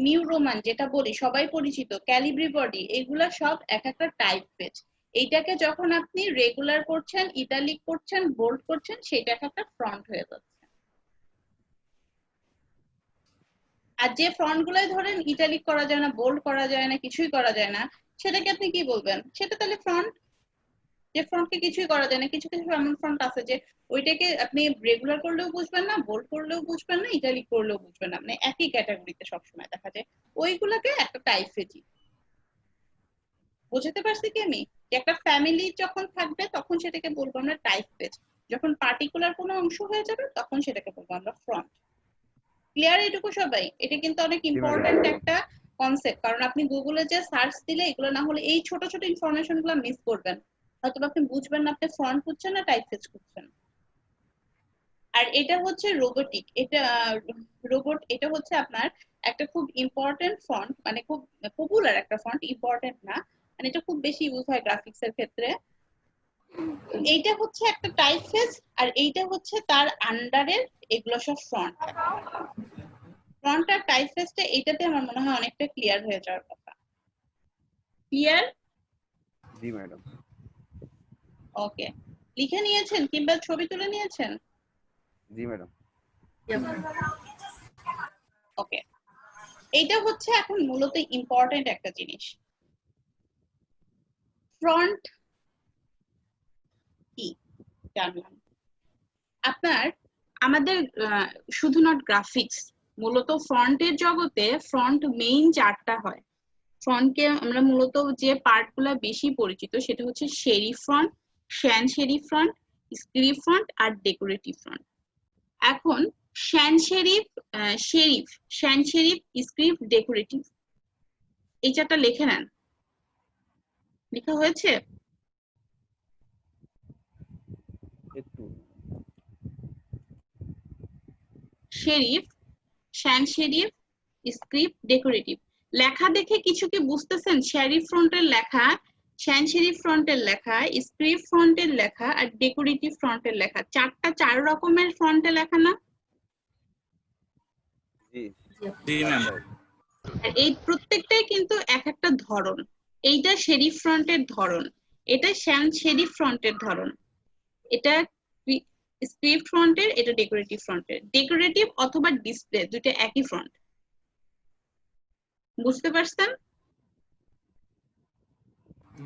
নিউ রোমান যেটা বলি, সবাই পরিচিত, ক্যালিব্রি বডি, এগুলা সব এক একটা টাইপফেস। এইটাকে যখন আপনি রেগুলার করছেন, ইটালিক করছেন, বোল্ড করছেন, সেটা একটা ফ্রন্ট হয়ে যাচ্ছে। আর যে ফন্ট গুলাই ধরেন ইটালিক করা যায় না, বোল্ড করা যায় না, কিছুই করা যায় না, সেটাকে আপনি কি বলবেন? সেটা তাহলে ফ্রন্ট। যে ফ্রন্টকে কিছুই করা যায় না, কিছু কিছু এমন ফ্রন্ট আছে যে ওইটাকে আপনি রেগুলার করলেও বুঝবেন না, বোল্ড করলেও বুঝবেন না, ইটালিক করলেও বুঝবেন না, মানে একই ক্যাটাগরিতে সবসময় দেখা যায়। ওইগুলোকে একটা টাইপফেজি। বুঝতে পারছি কি আমি? যে একটা ফ্যামিলি যখন থাকবে তখন সেটাকে বলবো আমরা টাইপফেজ, যখন পার্টিকুলার কোনো অংশ হয়ে যাবে তখন সেটাকে বলবো আমরা ফ্রন্ট। ক্লিয়ার এটুকু সবাই? এটা কিন্তু অনেক ইম্পর্টেন্ট একটা কনসেপ্ট, কারণ আপনি গুগলে যে সার্চ দিলে এগুলো না হলে এই ছোট ছোট ইনফরমেশন গুলো মিস করবেন, হয়তো আপনি বুঝবেন না আপনি ফ্রন্ট করছেন না টাইপফেজ করছেন। আর এটা হচ্ছে রোবোটিক, এটা রোবট, এটা হচ্ছে আপনার একটা খুব ইম্পর্টেন্ট ফন্ট, মানে খুব পপুলার একটা ফন্ট, ইম্পর্টেন্ট না, মানে এটা খুব বেশি ইউজ হয় গ্রাফিক্স এর ক্ষেত্রে। এইটা হচ্ছে একটা টাইপফেজ, আর এইটা হচ্ছে তার আন্ডারের এগুলো সব ফন্ট। ফ্রন্ট আর টাইপফেজটা এইটাতে আমার মনে হয় অনেকটা ক্লিয়ার হয়ে যাওয়ার কথা। ক্লিয়ার? জি ম্যাডাম। ওকে, লিখে নিয়েছেন কিংবা ছবি তুলে নিয়েছেন? জি ম্যাডাম। ওকে, এইটা হচ্ছে এখন মূলত ইম্পর্টেন্ট একটা জিনিস। ফ্রন্ট কি জানলাম। আপনার আমাদের শুধু নট গ্রাফিক্স, মূলত ফ্রন্টের জগতে ফ্রন্ট মেইন চারটা হয়। ফ্রন্টকে আমরা মূলত যে পার্টগুলো বেশি পরিচিত সেটা হচ্ছে serif font, sans serif font, script font আর ডেকোরেটিভ ফ্রন্ট। এখন শ্যান সেরিফ, স্ক্রিপ্ট, ডেকোরেটিভ, এই চারটা লিখে নেন। লেখা হয়েছে? একটু শেরিফ, শ্যান সেরিফ, স্ক্রিপ্ট, ডেকোরেটিভ। লেখা দেখে কিছু কি বুঝতেছেন? শেরিফ ফ্রন্টের লেখা, শ্যান সেরিফ ফ্রন্টের লেখা, স্ক্রিপ্ট ফ্রন্টের লেখা আর ডেকোরেটিভ ফ্রন্টের লেখা, চারটা চার রকমের ফ্রন্টে লেখা না? জি জি ম্যাম। আর এই প্রত্যেকটাই কিন্তু এক একটা ধরন। এইটা সেরিফ ফ্রন্টের ধরন, এটা শ্যান সেরিফ ফ্রন্টের ধরন, এটা স্ক্রিপ্ট ফ্রন্টের, এটা ডেকোরেটিভ ফ্রন্টের। ডেকোরেটিভ অথবা ডিসপ্লে দুইটা একই ফ্রন্ট। বুঝতে পারছেন?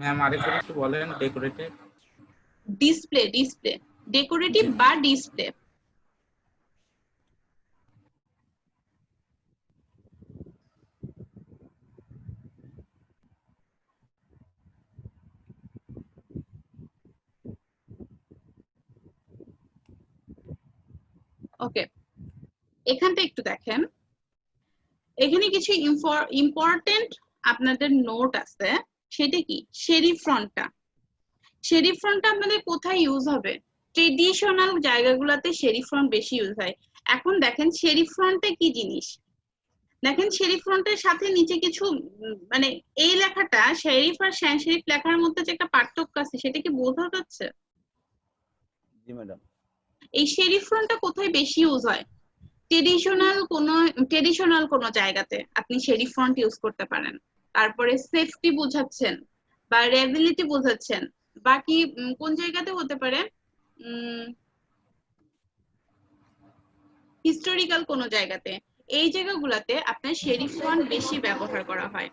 ম্যাম আরেকবার একটু বলেন। ডেকোরেটিভ, ডিসপ্লে, ডেকোরেটিভ বা ডিসপ্লে। ওকে, এখানটা একটু দেখেন, এখানে কিছু ইম্পর্টেন্ট আপনাদের নোট আছে। সেটা কি? সেরিফ ফ্রন্টটা, সেরিফ ফ্রন্টটা আপনাদের কোথায় ইউজ হবে? ট্রেডিশনাল জায়গাগুলোতে সেরিফ ফ্রন্ট বেশি ইউজ হয়। এখন দেখেন সেরিফ ফ্রন্টে কি জিনিস, দেখেন সেরিফ ফ্রন্টের সাথে নিচে কিছু মানে এই লেখাটা সেরিফ আর শ্যান সেরিফ লেখার মধ্যে যে একটা পার্থক্য আছে সেটা কি বোঝা যাচ্ছে? জি ম্যাডাম। এই সেরিফ ফ্রন্টটা কোথায় বেশি ইউজ হয়? ট্রেডিশনাল কোন জায়গাতে আপনি সেরিফ ফন্ট ইউজ করতে পারেন। তারপরে সেফটি বোঝাচ্ছেন বা রেবিলিটি বোঝাচ্ছেন, বাকি কোন জায়গাতে হতে পারে, হিস্টোরিক্যাল কোন জায়গাতে, এই জায়গাগুলোতে আপনার সেরিফ ফন্ট বেশি ব্যবহার করা হয়।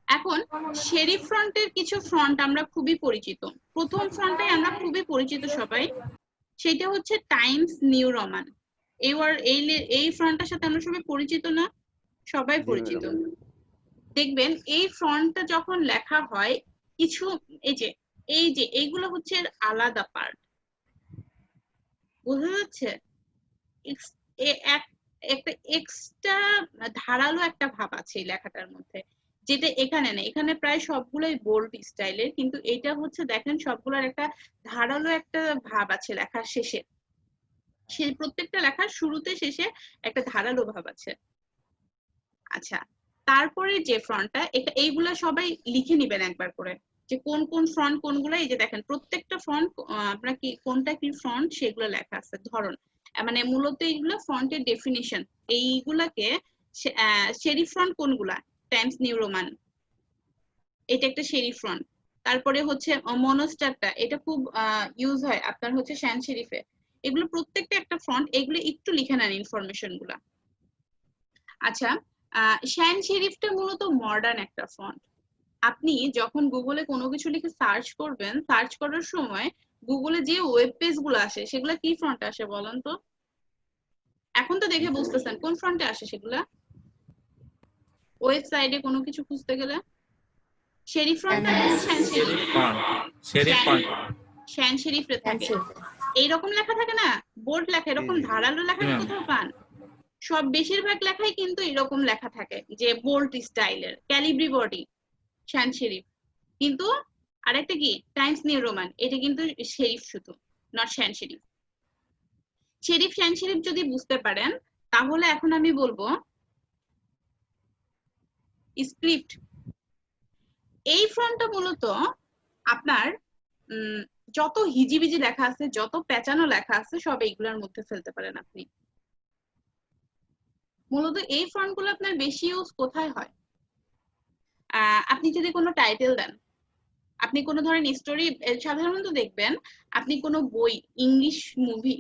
এখন সেরিফ ফ্রন্টের কিছু ফ্রন্ট আমরা খুবই পরিচিত। প্রথম ফ্রন্টে আমরা খুবই পরিচিত সবাই, সেটা হচ্ছে টাইমস নিউ রোমান। এই ফ্রন্টটার সাথে আমরা সবাই পরিচিত না? সবাই পরিচিত। দেখবেন এই ফ্রন্টটা যখন লেখা হয় কিছু এই যে এইগুলো হচ্ছে আলাদা পার্ট, বোঝা যাচ্ছে? একটা এক্সট্রা ধারালো একটা ভাব আছে এই লেখাটার মধ্যে, যেটা এখানে না, এখানে প্রায় সবগুলোই বোল্ড স্টাইলের, কিন্তু এটা হচ্ছে দেখেন সবগুলোর একটা ধারালো একটা ভাব আছে লেখার শেষে, সেই প্রত্যেকটা লেখার শুরুতে শেষে একটা ধারালো ভাব আছে। আচ্ছা, তারপরে যে ফ্রন্টটা, এইগুলা সবাই লিখে নিবেন একবার করে, যে কোন কোন ফ্রন্ট কোনগুলো। এই যে দেখেন প্রত্যেকটা ফ্রন্ট আপনার কি কোনটা কি ফ্রন্ট সেগুলো লেখা আছে, ধরন মানে মূলত এইগুলো ফ্রন্টের ডেফিনিশন। এইগুলাকে সেরিফ ফ্রন্ট কোনগুলা, টাইমস নিউ রোমান, এটা একটা সেরিফ ফ্রন্ট। তারপরে হচ্ছে মনোস্টারটা, এটা খুব ইউজ হয় আপনার হচ্ছে শ্যান শেরিফে। এগুলো প্রত্যেকটা একটা ফ্রন্ট, এগুলো একটু লিখে নেন ইনফরমেশন গুলা। আচ্ছা, শ্যান শেরিফটা মূলত মডার্ন একটা ফন্ট। আপনি যখন গুগলে কোনো কিছু লিখে সার্চ করবেন, সার্চ করার সময় গুগলে যে ওয়েব পেজ গুলো আসে সেগুলো কি ফন্টে আসে বলেন তো? এখন তো দেখে বুঝতেছেন কোন ফন্টে আসে সেগুলা। ওয়েবসাইটে কোনো কিছু খুঁজতে গেলে শেরিফ ফন্টটা শ্যান শেরিফ, শ্যান শেরিফে থাকে এইরকম লেখা থাকে না, বোল্ড লেখা, এরকম ধারালো লেখা কোথাও পান? সব বেশিরভাগ লেখাই কিন্তু এরকম লেখা থাকে যে বোল্ড স্টাইলের, ক্যালিব্রি বডি, শ্যান শেরিফ। কিন্তু আরেকটা কি টাইমস নিউ রোমান, এটা কিন্তু শেরিফ শুধু, not শ্যান sheriff. Sheriff sans sheriff যদি বুঝতে পারেন তাহলে এখন আমি বলবো স্ক্রিপ্ট। এই ফন্টটা মূলত আপনার যত হিজিবিজি লেখা আছে, যত পেঁচানো লেখা আছে, সব এইগুলোর মধ্যে ফেলতে পারেন আপনি। মূলত এই ফন্টগুলো আপনার বেশি ইউজ কোথায় হয়? আপনি যদি কোনো টাইটেল দেন, আপনি কোনো ধরেন স্টোরি, সাধারণত দেখবেন আপনি কোনো বই, ইংলিশ মুভি,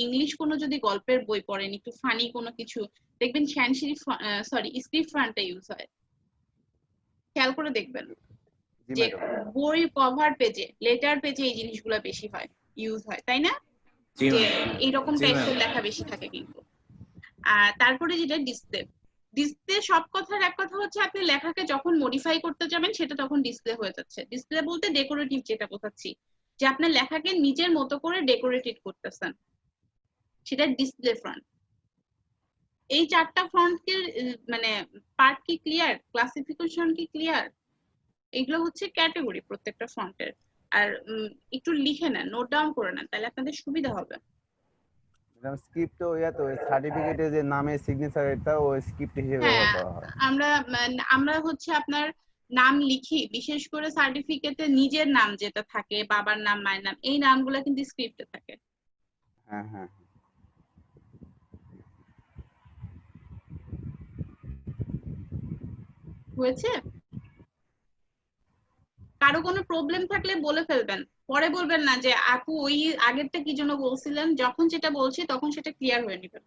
ইংলিশ কোনো যদি গল্পের বই পড়েন, একটু ফানি কোনো কিছু, দেখবেন শ্যান শেরিফ স্ক্রিপ্ট ফন্টটা ইউজ হয়। খেয়াল করে দেখবেন যে বই কভার পেজে, লেটার পেজে এই জিনিসগুলো বেশি হয়, ইউজ হয়, তাই না? যে এইরকম টাইপের লেখা বেশি থাকে কিন্তু। তারপরে যেটা ডিসপ্লে, ডিসপ্লে সব কথার এক কথা হচ্ছে আপনি লেখাকে যখন মডিফাই করতে যাবেন সেটা তখন ডিসপ্লে হয়ে যাচ্ছে। ডিসপ্লে বলতে ডেকোরেটিভ যেটা বোঝাচ্ছি, যে আপনার লেখাকে নিজের মতো করে ডেকোরেটেড করতেছেন, সেটা ডিসপ্লে ফ্রন্ট। এই চারটা ফ্রন্টকে মানে পার্ট কি ক্লিয়ার, ক্লাসিফিকেশন কি ক্লিয়ার? এগুলো হচ্ছে ক্যাটাগরি প্রত্যেকটা ফন্টের। আর একটু লিখে নেন, নোট ডাউন করে নেন, তাহলে আপনাদের সুবিধা হবে। স্ক্রিপ্ট তো তো সার্টিফিকেটে যে নামে সিগনেচার, এটা ওই স্ক্রিপ্ট হিসেবে ব্যবহার করা হয়। আমরা হচ্ছে আপনার নাম লিখি, বিশেষ করে সার্টিফিকেটে নিজের নাম যেটা থাকে, বাবার নাম, মায়ের নাম, এই নামগুলো কিন্তু স্ক্রিপ্টে থাকে। হ্যাঁ হ্যাঁ। হয়েছে? কারো কোনো প্রবলেম থাকলে বলে ফেলবেন, পরে বলবেন না যে আপু ওই আগেরটা কি জন্য বলছিলেন, যখন যেটা বলছি তখন সেটা ক্লিয়ার হয়ে নেবেন।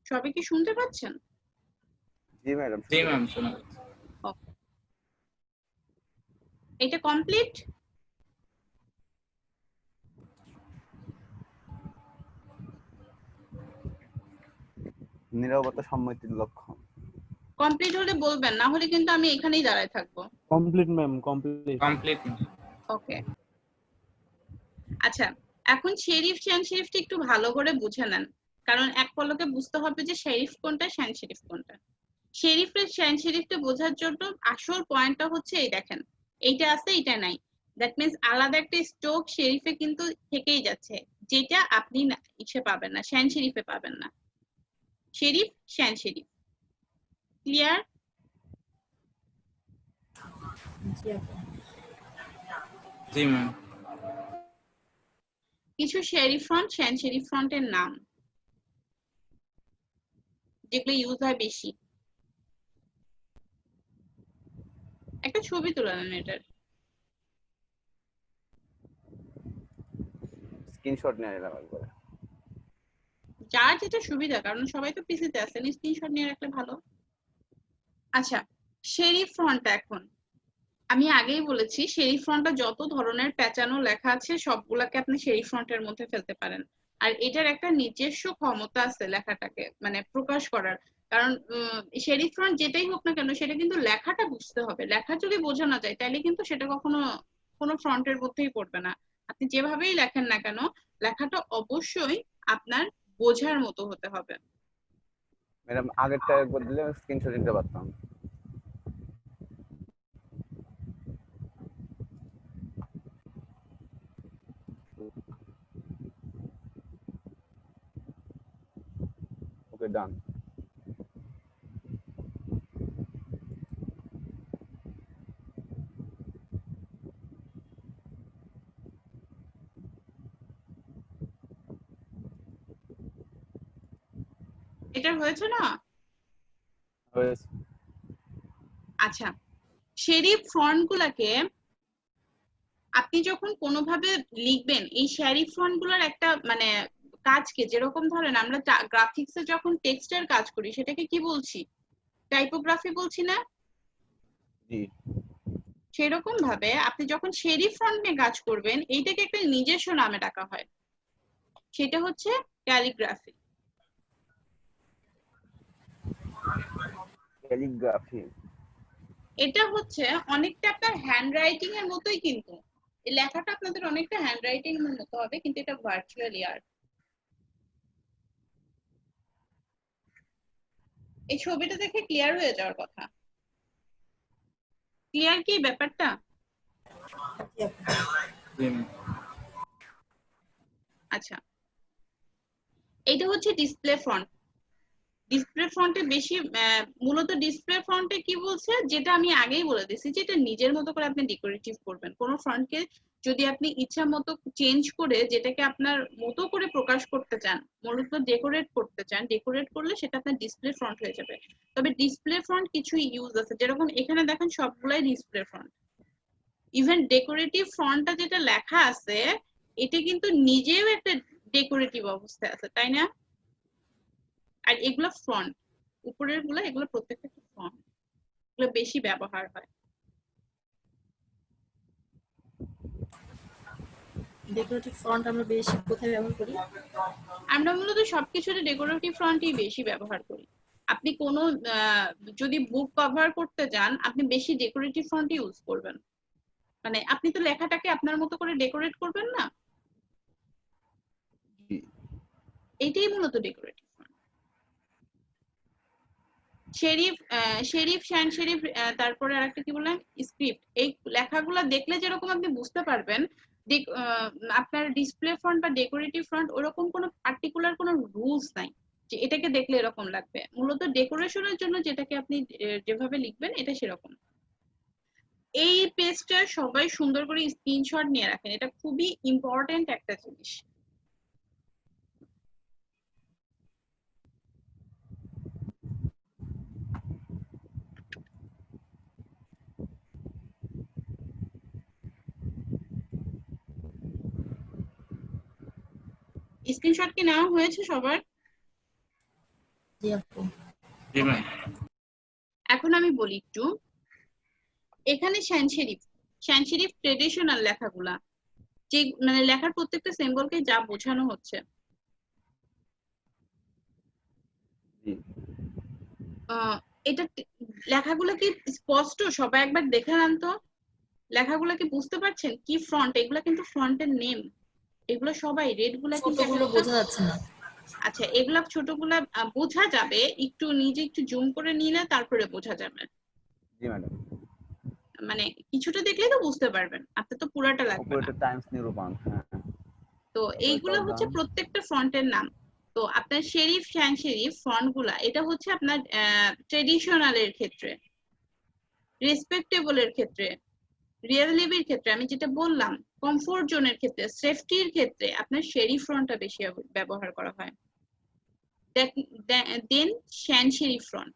সবাই কি শুনতে পাচ্ছেন? জি ম্যাডাম। জি ম্যাম, শোনা যাচ্ছে। এটা কমপ্লিট? নীরবতা সম্মতির লক্ষণ। কমপ্লিট হলে বলবেন, না হলে কিন্তু আমি এখানেই দাঁড়ায় থাকবো। Complete ma'am, complete. ওকে, আচ্ছা, এখন শেরিফ শ্যান শেরিফটা একটু ভালো করে বুঝে নেন, কারণ এক পলকে বুঝতে হবে যে শেরিফ কোনটা, শ্যান শেরিফ কোনটা। শেরিফের শ্যান শেরিফটা বোঝার জন্য আসল পয়েন্টটা হচ্ছে এই দেখেন, এইটা আছে এইটা নাই, দ্যাট মিন্স আলাদা একটা স্ট্রোক শেরিফে কিন্তু থেকেই যাচ্ছে, যেটা আপনি ইসে পাবেন না, শ্যান শেরিফে পাবেন না। Serif sans serif, clear? জি ম্যাম। কিছু শেরিফ ফন্ট, শ্যান শেরিফ ফন্টের নাম যেগুলো ইউজ হয় বেশি। একটা ছবি তুলে নেন এটার, স্ক্রিনশট নিয়ে নিলাম একবার। যার যেটা সুবিধা, কারণ সবাই তো পিসিতে আছেন, স্ক্রিনশট নিয়ে রাখলে ভালো। আচ্ছা, শেরিফ ফন্টটা এখন আমি আগেই বলেছি, শেরিফ ফন্টটা যত ধরনের পেঁচানো লেখা আছে সবগুলাকে আপনি শেরিফ ফন্টের মধ্যে ফেলতে পারেন। আর এটার একটা নিজস্ব ক্ষমতা আছে লেখাটাকে মানে প্রকাশ করার, কারণ শেরিফ ফন্ট যেটাই হোক না কেন সেটা কিন্তু লেখাটা বুঝতে হবে। লেখা যদি বোঝা না যায় তাহলে কিন্তু সেটা কখনো কোনো ফন্টের মধ্যেই পড়বে না। আপনি যেভাবেই লেখেন না কেন, লেখাটা অবশ্যই আপনার বোঝার মতো হতে হবে। ম্যাডাম আগেরটা একবার দিলে স্ক্রিনশট নিতে পারতাম। ওকে ডান। এটা হয়েছে না? হয়েছে। আচ্ছা, শেরিফ ফন্ট গুলাকে আপনি যখন কোনোভাবে লিখবেন, এই শেরিফ ফন্ট গুলার একটা মানে কাজকে, যেরকম ধরেন আমরা গ্রাফিক্সে যখন টেক্সটের কাজ করি সেটাকে কি বলছি? টাইপোগ্রাফি বলছি না? জি। সেরকম ভাবে আপনি যখন শেরিফ ফন্ট নিয়ে কাজ করবেন, এইটাকে একটা নিজস্ব নামে ডাকা হয়, সেটা হচ্ছে ক্যালিগ্রাফি। ক্যালিগ্রাফি। এটা হচ্ছে অনেকটা আপনার হ্যান্ড রাইটিং এর মতোই, কিন্তু এই লেখাটা আপনাদের অনেকটা হ্যান্ড রাইটিং এর মতো হবে, কিন্তু এটা ভার্চুয়ালি আর্ট। এই ছবিটা দেখে ক্লিয়ার হয়ে যাওয়ার কথা। ক্লিয়ার কি ব্যাপারটা? জি ম্যাম। আচ্ছা, এইটা হচ্ছে ডিসপ্লে ফন্ট। ডিসপ্লে ফন্টে বেশি মূলত ডিসপ্লে ফন্টে কি বলছে, যেটা আমি আগেই বলে দিয়েছি, যেটা নিজের মতো করে আপনি ডেকোরেটিভ করবেন। কোনো ফন্টকে যদি আপনি ইচ্ছা মতো চেঞ্জ করে যেটাকে আপনার মতো করে প্রকাশ করতে চান, মূলত ডেকোরেট করতে চান, ডেকোরেট করলে সেটা আপনার ডিসপ্লে ফন্ট হয়ে যাবে। তবে ডিসপ্লে ফন্ট কিছু ইউজ আছে, যেরকম এখানে দেখেন সবগুলাই ডিসপ্লে ফন্ট। ইভেন ডেকোরেটিভ ফন্টটা যেটা লেখা আছে এটা কিন্তু নিজেও একটা ডেকোরেটিভ অবস্থায় আছে, তাই না? আর এগুলো ফন্ট, উপরের গুলো এগুলো প্রত্যেকটা ফন্ট, এগুলো বেশি ব্যবহার হয়। ডেকোরেটিভ ফন্ট আমরা বেশি কোথায় ব্যবহার করি? আমরা মূলত সবকিছুতে ডেকোরেটিভ ফন্টই বেশি ব্যবহার করি। আপনি কোনো যদি বুক কভার করতে যান, আপনি বেশি ডেকোরেটিভ ফন্টই ইউজ করবেন। মানে আপনি তো লেখাটাকে আপনার মতো করে ডেকোরেট করবেন না, এইটাই মূলত decorative font. Sheriff, sans sheriff, তারপরে আরেকটা কি বললেন, স্ক্রিপ্ট। এই লেখাগুলো দেখলে যেরকম আপনি বুঝতে পারবেন আপনার ডিসপ্লে ফন্ট বা ডেকোরেটিভ ফন্ট ওরকম কোনো পার্টিকুলার কোনো রুলস নাই যে এটাকে দেখলে এরকম লাগবে। মূলত ডেকোরেশনের জন্য যেটাকে আপনি যেভাবে লিখবেন এটা সেরকম। এই পেজটা সবাই সুন্দর করে স্ক্রিনশট নিয়ে রাখেন, এটা খুবই ইম্পর্টেন্ট একটা জিনিস। স্ক্রিনশট কি নেওয়া হয়েছে সবার? জি আপু। জি ম্যাম। এখন আমি বলি একটু, এখানে শ্যান শেরিফ ট্রেডিশনাল লেখাগুলা, যে মানে লেখার প্রত্যেকটা সিম্বলকে যা বোঝানো হচ্ছে, এটা লেখাগুলো কি স্পষ্ট? সবাই একবার দেখে নেন তো, লেখাগুলো কি বুঝতে পারছেন কি ফন্ট? এগুলো কিন্তু ফন্টের নেম, এগুলো সবাই রেড গুলা কিন্তু ছোটগুলো বোঝা যাচ্ছে না। আচ্ছা, এগুলা ছোটগুলা বোঝা যাবে, একটু নিজে একটু জুম করে নিলে তারপরে বোঝা যাবে। জি ম্যাডাম। মানে কিছুটা দেখলেই তো বুঝতে পারবেন, আপনার তো পুরাটা লাগবে না। Times New Roman. হ্যাঁ। তো এইগুলো হচ্ছে প্রত্যেকটা ফন্টের নাম। তো আপনার শ্যান শেরিফ ফন্ট গুলা, এটা হচ্ছে আপনার ট্রেডিশনাল এর ক্ষেত্রে, রেসপেক্টেবল এর ক্ষেত্রে, রিয়েলিটির ক্ষেত্রে, আমি যেটা বললাম কমফোর্ট জোনের ক্ষেত্রে, সেফটির ক্ষেত্রে আপনার শেরিফ ফন্টটা বেশি ব্যবহার করা হয়। দেন শ্যান শেরিফ ফন্ট।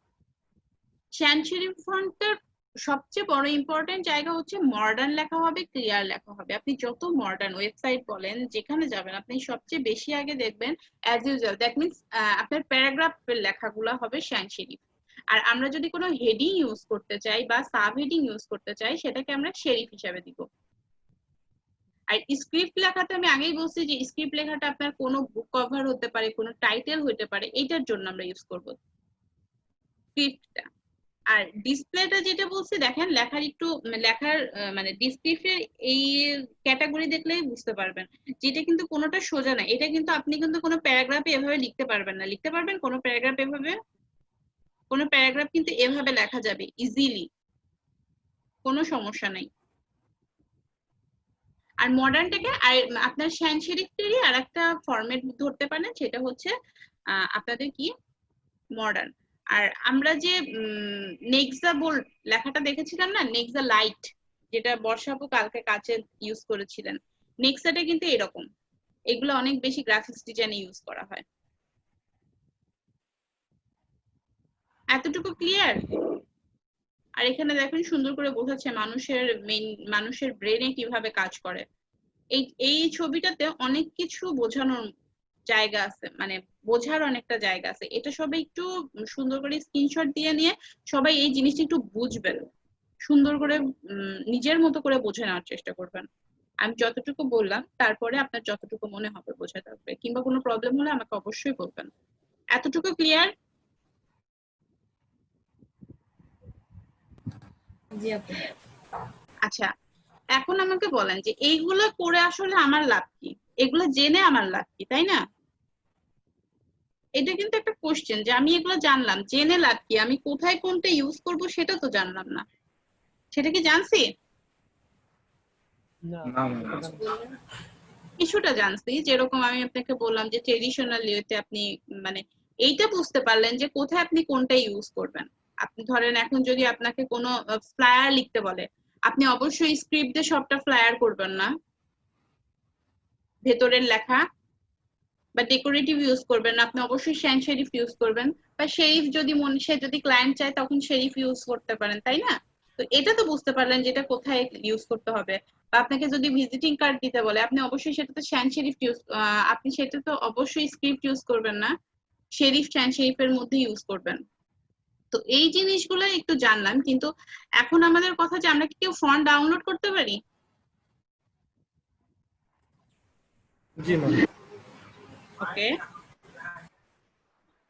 শ্যান শেরিফ ফন্টটার সবচেয়ে বড় ইম্পর্টেন্ট জায়গা হচ্ছে মডার্ন লেখা হবে, ক্লিয়ার লেখা হবে। আপনি যত মডার্ন ওয়েবসাইট বলেন, যেখানে যাবেন, আপনি সবচেয়ে বেশি আগে দেখবেন অ্যাজ ইউজুয়াল, দ্যাট মিনস আপনার প্যারাগ্রাফের লেখাগুলো হবে শ্যান শেরিফ। আর আমরা যদি কোনো হেডিং ইউজ করতে চাই বা সাব হেডিং ইউজ করতে চাই, সেটাকে আমরা শেরিফ হিসাবে দিব। আর স্ক্রিপ্ট লেখাতে আমি আগেই বলছি যে স্ক্রিপ্ট লেখাটা আপনার কোনো বুক কভার হতে পারে, কোনো টাইটেল হতে পারে, এইটার জন্য আমরা ইউজ করব স্ক্রিপ্টটা। আর ডিসপ্লেটা যেটা বলছি, দেখেন লেখার একটু লেখার মানে ডিসক্রিপশন এই ক্যাটাগরি দেখলেই বুঝতে পারবেন, যেটা কিন্তু কোনোটা সোজা না। এটা কিন্তু আপনি কিন্তু কোনো প্যারাগ্রাফে এভাবে লিখতে পারবেন না। লিখতে পারবেন কোনো প্যারাগ্রাফ এভাবে? কোনো প্যারাগ্রাফ কিন্তু এভাবে লেখা যাবে ইজিলি, কোনো সমস্যা নাই। আর মডার্নটাকে আর আপনার শ্যান শেরিফেরই আর একটা ফরম্যাট ধরতে পারেন, সেটা হচ্ছে আপনাদের কি মডার্ন। আর আমরা যে নেক্সা বোল্ড লেখাটা দেখেছিলাম না, নেক্সা লাইট, যেটা বর্ষাপু কালকে কাছে ইউজ করেছিলেন, নেক্সাটা কিন্তু এরকম, এগুলো অনেক বেশি গ্রাফিক্স ডিজাইনে ইউজ করা হয়। এতটুকু ক্লিয়ার? আর এখানে দেখুন সুন্দর করে বোঝাচ্ছে মানুষের ব্রেনে কিভাবে কাজ করে। এই ছবিটাতে অনেক কিছু বোঝানোর জায়গা আছে, মানে বোঝার অনেকটা জায়গা আছে। এটা সবাই একটু সুন্দর করে স্ক্রিনশট দিয়ে নিয়ে সবাই এই জিনিসটা একটু বুঝবেন, সুন্দর করে নিজের মতো করে বুঝে নেওয়ার চেষ্টা করবেন। আমি যতটুকু বললাম তারপরে আপনার যতটুকু মনে হবে বোঝা থাকবে, কিংবা কোনো প্রবলেম হলে আমাকে অবশ্যই বলবেন। এতটুকু ক্লিয়ার? জি আপু। আচ্ছা, এখন আমাকে বলেন যে এইগুলো করে আসলে আমার লাভ কি, এগুলো জেনে আমার লাভ কি, তাই না? এটা কিন্তু একটা কোশ্চেন যে আমি এগুলো জানলাম, জেনে লাভ কি? আমি কোথায় কোনটা ইউজ করব সেটা তো জানলাম না, সেটা কি জানছি? না ম্যাম। কিছুটা জানছি, যেরকম আমি আপনাকে বললাম যে ট্রেডিশনাল ওয়েতে আপনি মানে এইটা বুঝতে পারলেন যে কোথায় আপনি কোনটা ইউজ করবেন। আপনি ধরেন এখন যদি আপনাকে কোনো ফ্লায়ার লিখতে বলে, আপনি অবশ্যই স্ক্রিপ্ট দিয়ে সবটা ফ্লায়ার করবেন না, ভেতরের লেখা বা ডেকোরেটিভ ইউজ করবেন না, আপনি অবশ্যই শ্যান শেরিফ ইউজ করবেন, বা শেরিফ যদি সে যদি ক্লায়েন্ট চায় তখন শেরিফ ইউজ করতে পারেন, তাই না? তো এটা তো বুঝতে পারলেন যেটা কোথায় ইউজ করতে হবে। বা আপনাকে যদি ভিজিটিং কার্ড দিতে বলে, আপনি অবশ্যই সেটা তো শ্যান শেরিফ ইউজ, আপনি সেটা তো অবশ্যই স্ক্রিপ্ট ইউজ করবেন না, শেরিফ শ্যান শেরিফের মধ্যে ইউজ করবেন। তো এই জিনিসগুলো একটু জানলাম, কিন্তু এখন আমাদের কথা যে আমরা কি কেউ ফন্ট ডাউনলোড করতে পারি? জি ম্যাম। ওকে,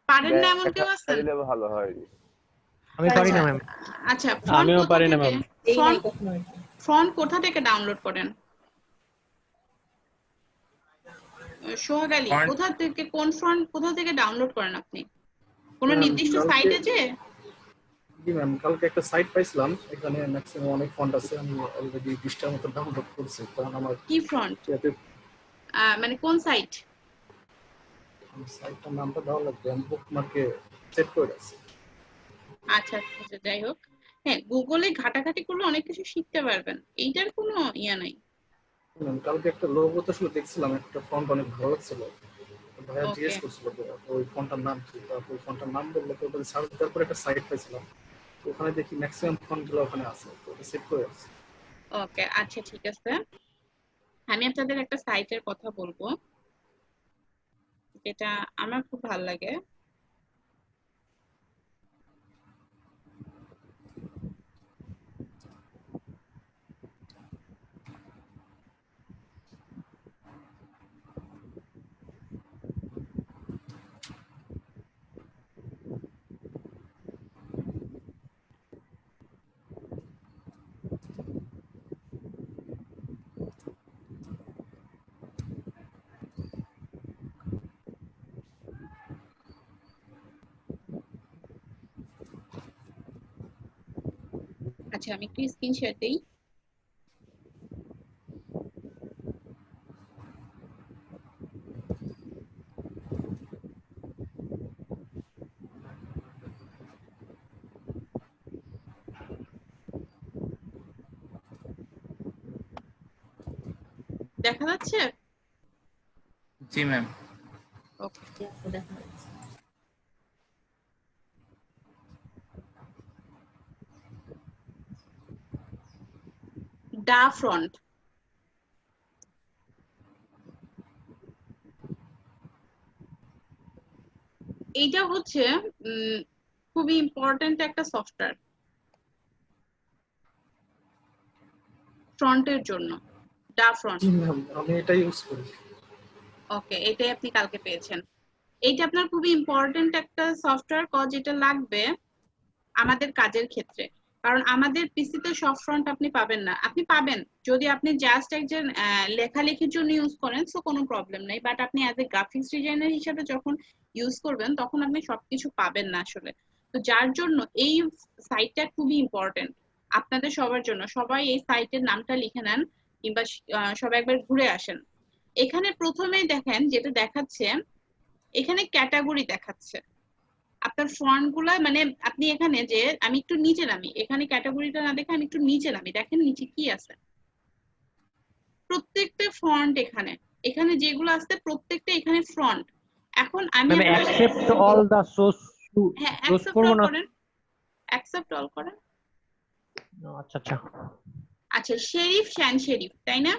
পারেন না এমন কেউ আছেন? দিলে ভালো হয়। আমি পারি না ম্যাম। আচ্ছা, আমিও পারি না ম্যাম। ফন্ট কোথা থেকে ডাউনলোড করেন? সোহাগ আলী, Font- কোথা থেকে কোন ফন্ট কোথা থেকে ডাউনলোড করেন আপনি? কোন Ma'am, নির্দিষ্ট কালকে- সাইট আছে? জি ম্যাম, কালকে একটা সাইট পাইছিলাম, এখানে ম্যাক্সিমাম অনেক ফন্ট আছে, আমি অলরেডি 20টার মতো ডাউনলোড করছি, কারণ আমার কি ফন্ট? ইয়াতে মানে কোন সাইট? সাইটটার নামটা দেওয়া লাগবে, আমি বুকমার্কে সেট করে রাখছি। আচ্ছা আচ্ছা, যাই হোক, হ্যাঁ গুগলে ঘাটাঘাটি করলে অনেক কিছু শিখতে পারবেন, এইটার কোনো ইয়া নাই। ম্যাম, কালকে একটা লোগো তো আসলে দেখছিলাম, একটা ফন্ট অনেক ভালো লাগছিল, ভাইয়া Okay. জিজ্ঞেস করছিল যে ওই ফন্টটার নাম কি, তারপর ওই ফন্টটার নাম বললো, তো ওটা সার্চ দেওয়ার পর একটা সাইট পাইছিলাম, তো ওখানে দেখি ম্যাক্সিমাম ফন্টগুলো ওখানে আছে, তো ওটা সেট করে রাখছি। ওকে, আচ্ছা ঠিক আছে, আমি আপনাদের একটা সাইটের কথা বলবো যেটা আমার খুব ভালো লাগে। আচ্ছা, আমি একটু স্ক্রিন শেয়ার দিই। দেখা যাচ্ছে? জি ম্যাম। ওকে, দেখা যাচ্ছে। ডা ফ্রন্ট, এইটা হচ্ছে খুবই ইম্পর্টেন্ট একটা সফটওয়্যার ফ্রন্টের জন্য, ডা ফ্রন্ট। জি ম্যাম, আমি এটা ইউজ করি। ওকে, এটাই আপনি কালকে পেয়েছেন। এইটা আপনার খুবই ইম্পর্টেন্ট একটা সফটওয়্যার, যেটা লাগবে আমাদের কাজের ক্ষেত্রে, কারণ আমাদের পিসিতে সব ফ্রন্ট আপনি পাবেন না। আপনি পাবেন যদি আপনি জাস্ট একজন লেখালেখির জন্য ইউজ করেন, সো কোনো প্রবলেম নাই, বাট আপনি অ্যাজ এ গ্রাফিক্স ডিজাইনার হিসেবে যখন ইউজ করবেন তখন আপনি সবকিছু পাবেন না আসলে। তো তো যার জন্য এই সাইটটা খুবই ইম্পর্টেন্ট আপনাদের সবার জন্য। সবাই এই সাইটের নামটা লিখে নেন কিংবা সবাই একবার ঘুরে আসেন। এখানে প্রথমেই দেখেন যেটা দেখাচ্ছে, এখানে ক্যাটাগরি দেখাচ্ছে আপনার ফন্ট গুলা, মানে আপনি এখানে যে আমি একটু নিচে নামি, এখানে ক্যাটাগরিটা না দেখে আমি একটু নিচে নামি, দেখেন নিচে কি আছে। প্রত্যেকটা ফন্ট এখানে এখানে যেগুলো আছে প্রত্যেকটা এখানে ফন্ট। এখন আমি ma'am accept all the source হ্যাঁ সোর্স অ্যাকসেপ্ট করব অল না? করেন, অ্যাকসেপ্ট অল করেন। আচ্ছা আচ্ছা আচ্ছা শেরিফ শ্যান শেরিফ, তাই না?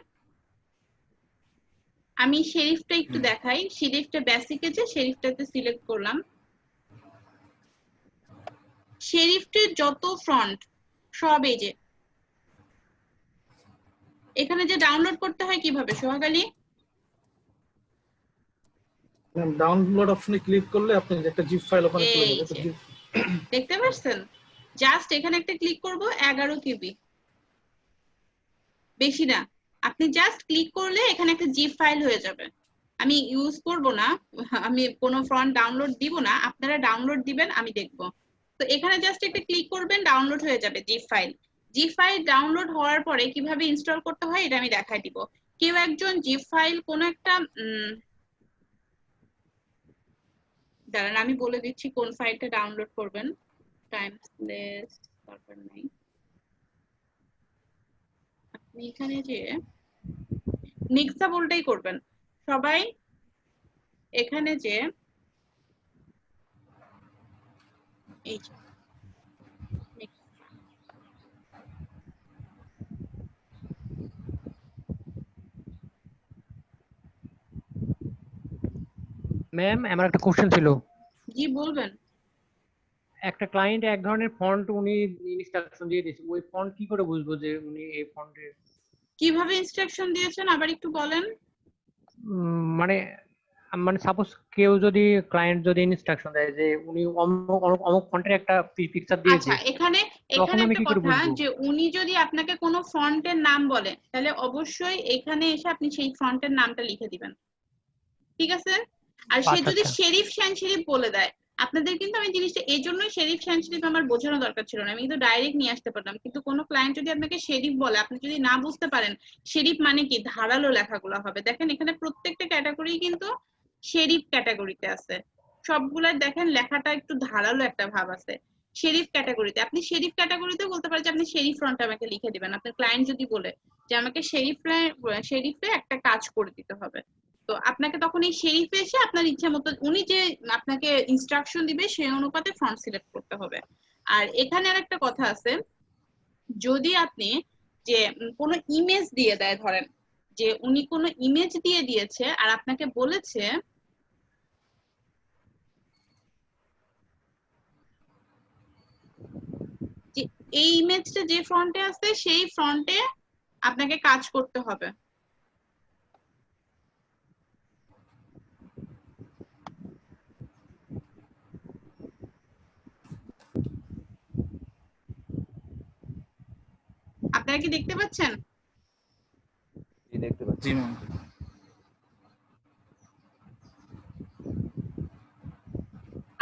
আমি শেরিফটা একটু দেখাই। শেরিফটা বেসিকে যে শেরিফটাতে সিলেক্ট করলাম। শেরিফটের যত ফন্ট সব এই যে এখানে যে ডাউনলোড করতে হয় কিভাবে সোহাগ আলী? ম্যাম ডাউনলোড অপশনে ক্লিক করলে আপনি একটা জিপ ফাইল ওখানে চলে এই যাবে। যে, দেখতে পাচ্ছেন? জাস্ট এখানে একটা ক্লিক করব, 11 কেবি, বেশি না। আপনি জাস্ট ক্লিক করলে এখানে একটা জিপ ফাইল হয়ে যাবে। আমি ইউজ করব না, আমি কোনো ফন্ট ডাউনলোড দিব না, আপনারা ডাউনলোড দিবেন, আমি দেখব। তো এখানে জাস্ট একটা ক্লিক করবেন, ডাউনলোড হয়ে যাবে zip file. Zip file download হওয়ার পরে কিভাবে ইনস্টল করতে হয় এটা আমি দেখাই দিব। কেউ একজন জিপ ফাইল কোন একটা দাঁড়ান আমি বলে দিচ্ছি কোন ফাইলটা ডাউনলোড করবেন। টাইমলেস দরকার নাই, আপনি এখানে যে নিক্সাবলটাই করবেন সবাই। এখানে যে এই যে ম্যাম আমার একটা কোশ্চেন ছিল। জি বলবেন। একটা ক্লায়েন্ট এক ধরনের ফন্ট উনি ইনস্ট্রাকশন দিয়ে দিয়েছে, ওই ফন্ট কি করে বুঝবো যে উনি এই ফন্টের কিভাবে ইনস্ট্রাকশন দিয়েছেন আবার একটু বলেন। মানে মানে সাপোজ কেউ যদি ক্লায়েন্ট যদি ইনস্ট্রাকশন দেয় যে উনি অমুক ফন্টের একটা পিকচার দিয়েছে, আচ্ছা এখানে তখন আমি একটা কি করে কথা বুঝবো? যে উনি যদি আপনাকে কোনো ফন্টের নাম বলে তাহলে অবশ্যই এখানে এসে আপনি সেই ফন্টের নামটা লিখে দিবেন, ঠিক আছে? আর সে আচ্ছা যদি আচ্ছা শেরিফ শ্যান শেরিফ বলে দেয়, আপনাদের কিন্তু আমি জিনিসটা এই জন্যই শেরিফ শ্যান শেরিফ আমার বোঝানো দরকার ছিল না, আমি কিন্তু ডাইরেক্ট নিয়ে আসতে পারলাম। কিন্তু কোনো ক্লায়েন্ট যদি আপনাকে শেরিফ বলে, আপনি যদি না বুঝতে পারেন শেরিফ মানে কি, ধারালো লেখাগুলো হবে। দেখেন এখানে প্রত্যেকটা ক্যাটাগরি কিন্তু শেরিফ ক্যাটাগরিতে আছে, সবগুলাই দেখেন লেখাটা একটু ধারালো একটা ভাব আছে। শেরিফ ক্যাটাগরিতে আপনি শেরিফ ক্যাটাগরিতে বলতে পারেন যে আপনি শেরিফ ফ্রন্ট আমাকে লিখে দিবেন। আপনার ক্লায়েন্ট যদি বলে যে আমাকে শেরিফে একটা কাজ করে দিতে হবে, তো আপনাকে তখন এই শেরিফে এসে আপনার ইচ্ছা মতো উনি যে আপনাকে ইনস্ট্রাকশন দিবে সেই অনুপাতে ফন্ট সিলেক্ট করতে হবে। আর এখানে আর একটা কথা আছে, যদি আপনি যে কোনো ইমেজ দিয়ে দেয়, ধরেন যে উনি কোনো ইমেজ দিয়ে দিয়েছে আর আপনাকে বলেছে যে এই ইমেজটা যে ফ্রন্টে আছে সেই ফ্রন্টে আপনাকে কাজ করতে হবে, আপনারা কি দেখতে পাচ্ছেন? দেখতে পাচ্ছি। জি ম্যাম।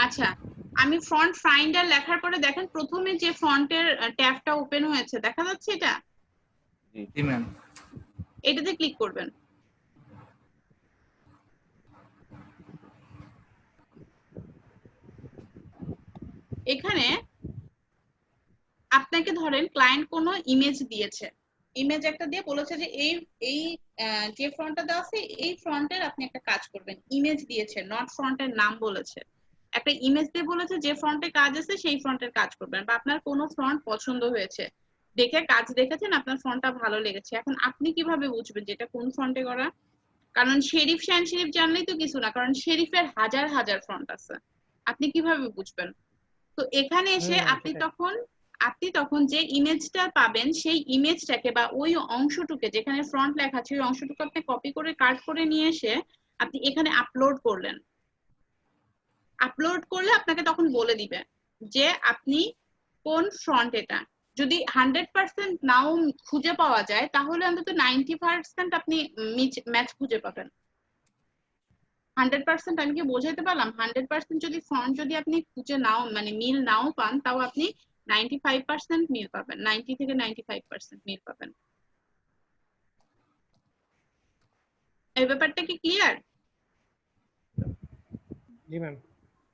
আচ্ছা আমি ফন্ট ফাইন্ডার লেখার পরে দেখেন প্রথমে যে ফন্টের ট্যাবটা ওপেন হয়েছে দেখা যাচ্ছে, এটা জি ম্যাম। এটাতে ক্লিক করবেন। এখানে আপনাকে ধরেন ক্লায়েন্ট কোনো ইমেজ দিয়েছে, ইমেজ একটা দিয়ে বলেছে যে এই এই যে ফ্রন্টটা দেওয়া আছে এই ফ্রন্টের আপনি একটা কাজ করবেন, ইমেজ দিয়েছে নট ফ্রন্টের নাম বলেছে, একটা ইমেজ দিয়ে বলেছে যে ফ্রন্টে কাজ আছে সেই ফ্রন্টের কাজ করবেন। বা আপনার কোনো ফ্রন্ট পছন্দ হয়েছে, দেখে কাজ দেখেছেন আপনার ফ্রন্টটা ভালো লেগেছে, এখন আপনি কিভাবে বুঝবেন যে এটা কোন ফ্রন্টে করা? কারণ শেরিফ শ্যান শেরিফ জানলেই তো কিছু না, কারণ শেরিফের হাজার হাজার ফ্রন্ট আছে, আপনি কিভাবে বুঝবেন? তো এখানে এসে আপনি তখন যে ইমেজটা পাবেন সেই ইমেজটাকে বা ওই অংশটুকে যেখানে ফ্রন্ট লেখা আছে ওই অংশটুকু আপনি কপি করে কাট করে নিয়ে এসে আপনি এখানে আপলোড করলেন। আপলোড করলে আপনাকে তখন বলে দিবে যে আপনি কোন ফ্রন্ট এটা। যদি 100% নাও খুঁজে পাওয়া যায় তাহলে অন্তত 90% আপনি ম্যাচ খুঁজে পাবেন। 100% আমি কি বোঝাইতে পারলাম? 100% যদি ফন্ট যদি আপনি খুঁজে নাও মানে মিল নাও পান, তাও আপনি 95% মিল পাবেন, 90 থেকে 95% মিল পাবেন। এই ব্যাপারটা কি ক্লিয়ার? জি ম্যাম।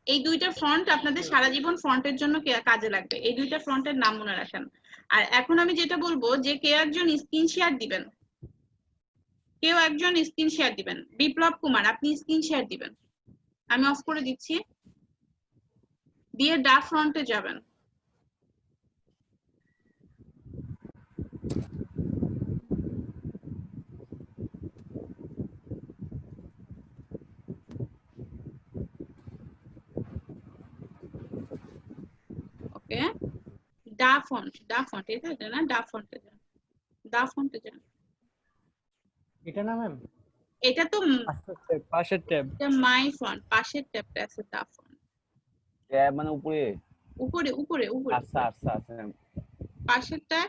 এই দুইটা ফন্ট আপনাদের সারা জীবন ফন্টের জন্য কাজে লাগবে, এই দুইটা ফন্টের নাম মনে রাখেন। আর এখন আমি যেটা বলবো যে কেউ একজন স্ক্রিন শেয়ার দিবেন, বিপ্লব কুমার আপনি স্ক্রিন শেয়ার দিবেন। আমি অফ করে দিচ্ছি, দিয়ে ডা ফ্রন্টে যাবেন। ওকে, ডা ফন্ট এটা না, ডা ফন্টে যান। এটা না ম্যাম? এটা তো পাশের ট্যাব। মাই ফন্ট, পাশের ট্যাবটা আছে ডা ফন্ট। ট্যাব মানে উপরে? উপরে। আচ্ছা। পাশেরটা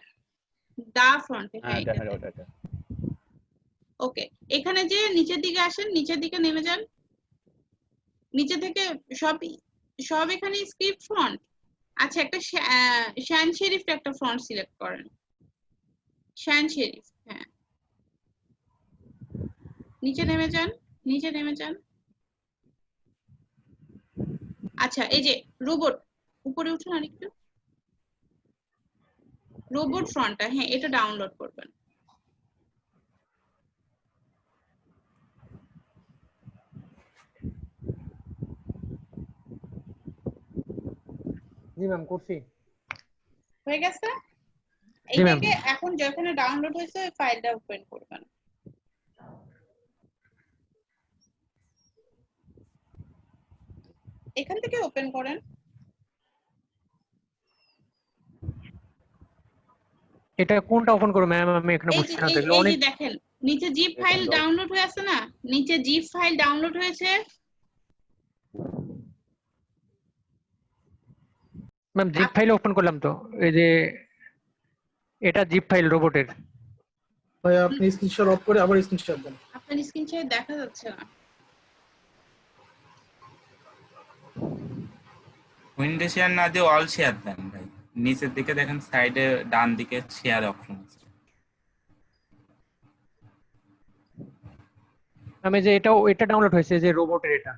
ডা ফন্টে। হ্যাঁ, হ্যাঁ ওটা। ওকে, এখানে যে নিচের দিকে আসেন, নিচের দিকে নেমে যান। নিচে থেকে সব এখানে স্ক্রিপ্ট ফন্ট। আচ্ছা, একটা শ্যান শেরিফ একটা ফন্ট সিলেক্ট করেন, শ্যান শেরিফ। হ্যাঁ, নিচে নেমে যান। আচ্ছা, এই যে রোবট, উপরে উঠুন আরেকটু, রোবট ফন্টটা, হ্যাঁ এটা ডাউনলোড করবেন। জি ম্যাম, করছি। হয়ে গেছে? জি ম্যাম। এইটাকে এখন যেখানে ডাউনলোড হয়েছে ওই ফাইলটা ওপেন করবেন। এখান থেকে ওপেন করেন। এটা কোনটা ওপেন করব ম্যাম? আমি এখানে এই বুঝছি না তো, যে এগুলো অনেক। দেখেন নিচে জিপ ফাইল ডাউনলোড হয়ে আছে না, নিচে জিপ ফাইল ডাউনলোড হয়েছে। ম্যাম জিপ ফাইল ওপেন করলাম তো, এই যে এটা জিপ ফাইল রোবটের। ভাই আপনি স্ক্রিনশট অফ করে আবার স্ক্রিনশট দেন। আপনার স্ক্রিনশট দেখা যাচ্ছে না। উইন্ডো শেয়ার না দিয়ে অল শেয়ার দেন ভাই। নিচের দিকে দেখেন সাইডে ডান দিকে শেয়ার অপশন আছে। আমি যে এটা ডাউনলোড হয়েছে, যে রোবটের এটা।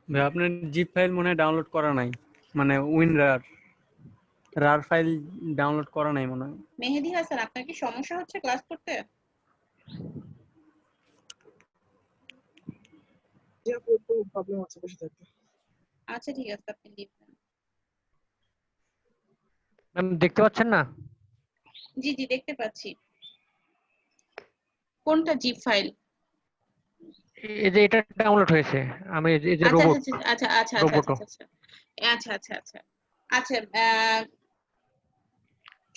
ভাই আপনার জিপ ফাইল মনে হয় ডাউনলোড করা নাই, মানে রার ফাইল ডাউনলোড করা নাই মনে হয়। মেহেদী হাসান, আপনার কি সমস্যা হচ্ছে ক্লাস করতে? একটু প্রবলেম আছে বসে থাকতে। আচ্ছা ঠিক আছে, আপনি লিখবেন। ম্যাম দেখতে পাচ্ছেন না? জি দেখতে পাচ্ছি। কোনটা জিপ ফাইল? এই যে এটা ডাউনলোড হয়েছে, আমি এই যে রোবট। আচ্ছা,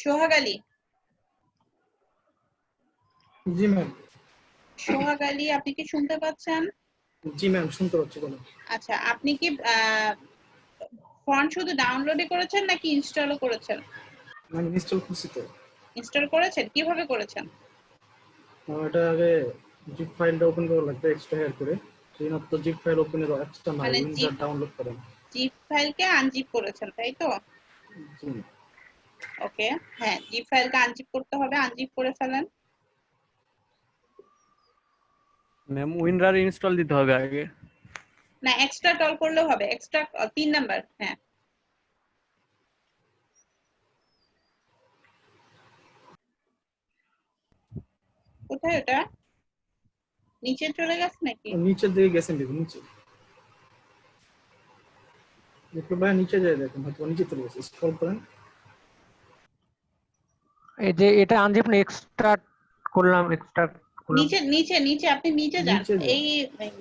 সোহাগ আলী। জি ম্যাম। সোহাগ আলী, আপনি কি শুনতে পাচ্ছেন? জি ম্যাম, শুনতে পাচ্ছি। বলুন। আচ্ছা, আপনি কি ফন্ট শুধু ডাউনলোডই করেছেন নাকি ইনস্টলও করেছেন? আমি ইনস্টল করছি তো। ইনস্টল করেছেন, কিভাবে করেছেন? এটা আগে জিপ ফাইলটা ওপেন করা লাগবে এক্সট্রা হেয়ার করে। সেইমাত্র জিপ ফাইল ওপেনের এক্সট্রা নাই, উইন্ডোজ ডাউনলোড করেন। জিপ ফাইলকে আনজিপ করেছেন, তাই তো? জি। ওকে, হ্যাঁ জিপ ফাইলকে আনজিপ করতে হবে, আনজিপ করে ফেলেন। ম্যাম উইনরার ইনস্টল দিতে হবে আগে। না, এক্সট্রা টল করলেও হবে, এক্সট্রা 3 নাম্বার। হ্যাঁ, কোথায় ওটা? নিচে চলে গেছে নাকি? নিচের দিকে গেছেন, দেখুন নিচে। একটু ভাই নিচে যায় দেখুন, হয়তো নিচে চলে গেছে, স্ক্রল করেন। এই যে এটা আনজিপ না, এক্সট্রা করলাম। নিচে আপনি নিচে যান, এই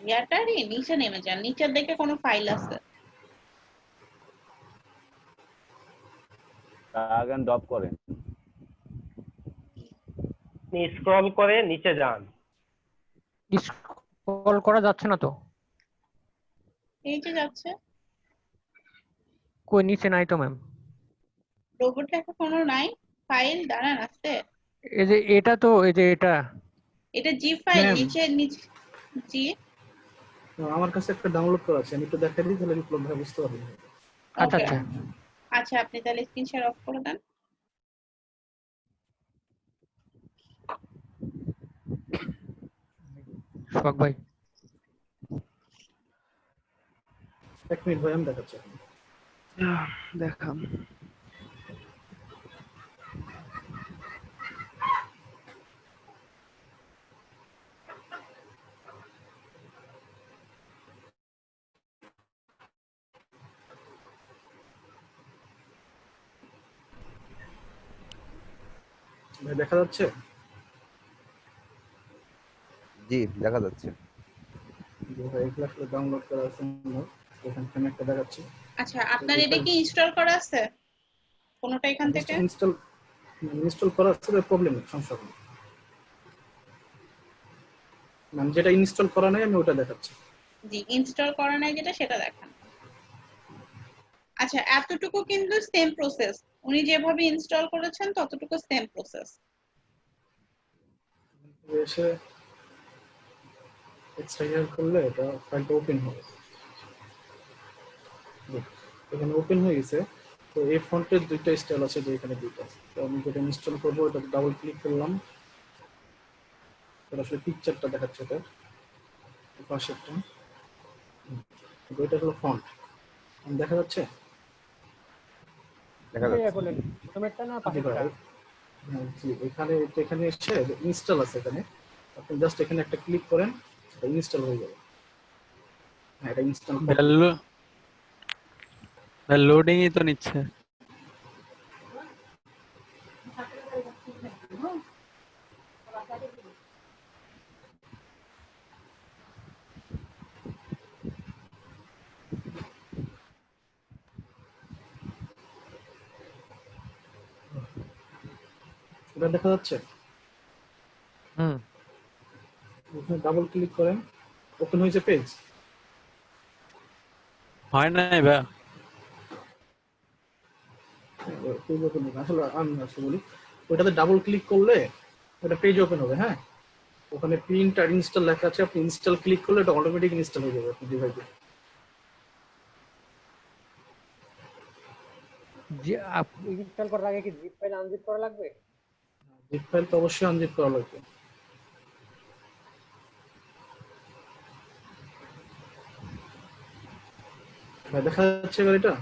ইয়াটারই নিচে নেমে যান, নিচের দিকে কোনো ফাইল আছে। ড্র্যাগ এন্ড ড্রপ করেন। স্ক্রল করে নিচে যান। স্ক্রল করা যাচ্ছে না তো। এই যে যাচ্ছে। কই নিচে নাই তো ম্যাম। রোবট লেখা কোনো নাই, ফাইল দাঁড়ান আছে। এই যে এটা তো, এই যে এটা এটা জিপ ফাইল Ma'am. নিচে জি আমার কাছে একটা ডাউনলোড করা আছে, আমি একটু দেখাই দিই তাহলে বিপ্লব ভাই বুঝতে পারবেন। আচ্ছা ওকে আচ্ছা আচ্ছা আপনি তাহলে স্ক্রিন শেয়ার অফ করে দেন। শখ ভাই। 1 মিনিট ভাই আমি দেখাচ্ছি। দেখাম। ভাই দেখা যাচ্ছে? জি দেখা যাচ্ছে। ভাই এগুলো আসলে ডাউনলোড করা আছে আমার, এখান থেকে একটা দেখাচ্ছি। আচ্ছা আপনার এটা কি ইনস্টল করা আছে কোনটা এখান থেকে? ইনস্টল করা আছে, প্রবলেম নেই, সমস্যা নেই। মানে যেটা ইনস্টল করা নাই আমি ওটা দেখাচ্ছি। জি ইনস্টল করা নাই যেটা সেটা দেখান। আচ্ছা এতটুকু কিন্তু সেম প্রসেস, উনি যেভাবে ইনস্টল করেছেন ততটুকু সেম প্রসেস। এসে এক্সট্রাক্ট করলে এটা ফাইলটা ওপেন হবে। এখানে ওপেন হয়ে গেছে। তো এই ফন্টের দুইটা স্টাইল আছে, যে এখানে দুইটা আছে। তো আমি যেটা ইনস্টল করবো এটা ডাবল ক্লিক করলাম, এটা আসলে পিকচারটা দেখাচ্ছে, এটা পাশেরটা, এটা হলো ফন্ট। দেখা যাচ্ছে? দেখা কোনটা ইয়া যাচ্ছে। করলেন, প্রথমেরটা না জি পাশেরটা? ভাই, হ্যাঁ, জি এখানে এসে ইনস্টল আছে, এখানে আপনি জাস্ট এখানে একটা ক্লিক করেন, এটা ইনস্টল হয়ে যাবে। হ্যাঁ এটা ইনস্টল কমপ্লিট। লোডিংই তো নিচ্ছে। এটা দেখা যাচ্ছে? হুম এখানে ডাবল ক্লিক করেন, ওপেন হয়েছে পেজ। হয় নাই ভাই। পেজ ওপেন হবে, আসলে আমি বলি, ওটাতে ডাবল ক্লিক করলে ওটা পেজ ওপেন হবে। হ্যাঁ ওখানে প্রিন্ট আর ইনস্টল লেখা আছে, আপনি ইনস্টল ক্লিক করলে এটা অটোমেটিক ইনস্টল হয়ে যাবে আপনার ডিভাইসে। ইনস্টল করার আগে কি জিপ ফাইল আনজিপ করা লাগবে? জিপ ফাইল তো অবশ্যই আনজিপ করা লাগবে। দেখা যাচ্ছে এবার এটা?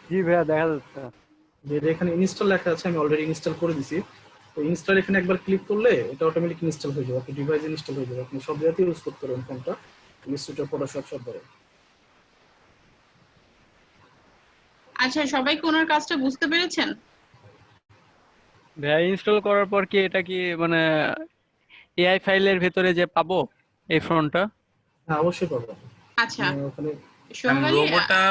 জি ভাইয়া দেখা যাচ্ছে। যে এখানে ইনস্টল লেখা আছে, আমি অলরেডি ইনস্টল করে দিছি। তো ইনস্টল এখানে একবার ক্লিক করলে এটা অটোমেটিক ইনস্টল হয়ে যাবে, আপনি ডিভাইসে ইনস্টল হয়ে যাবে, আপনি সব জায়গাতে ইউজ করতে পারবেন ফোনটা, ইনস্টল ফটোশপ সব ধরে। আচ্ছা সবাই কি ওনার কাজটা বুঝতে পেরেছেন? ভাইয়া ইনস্টল করার পর কি এটা কি মানে এআই ফাইলের ভেতরে যে পাবো এই ফ্রন্টটা? হ্যাঁ অবশ্যই পাবেন। আচ্ছা ওখানে সোহাগ আলী, রোবোটা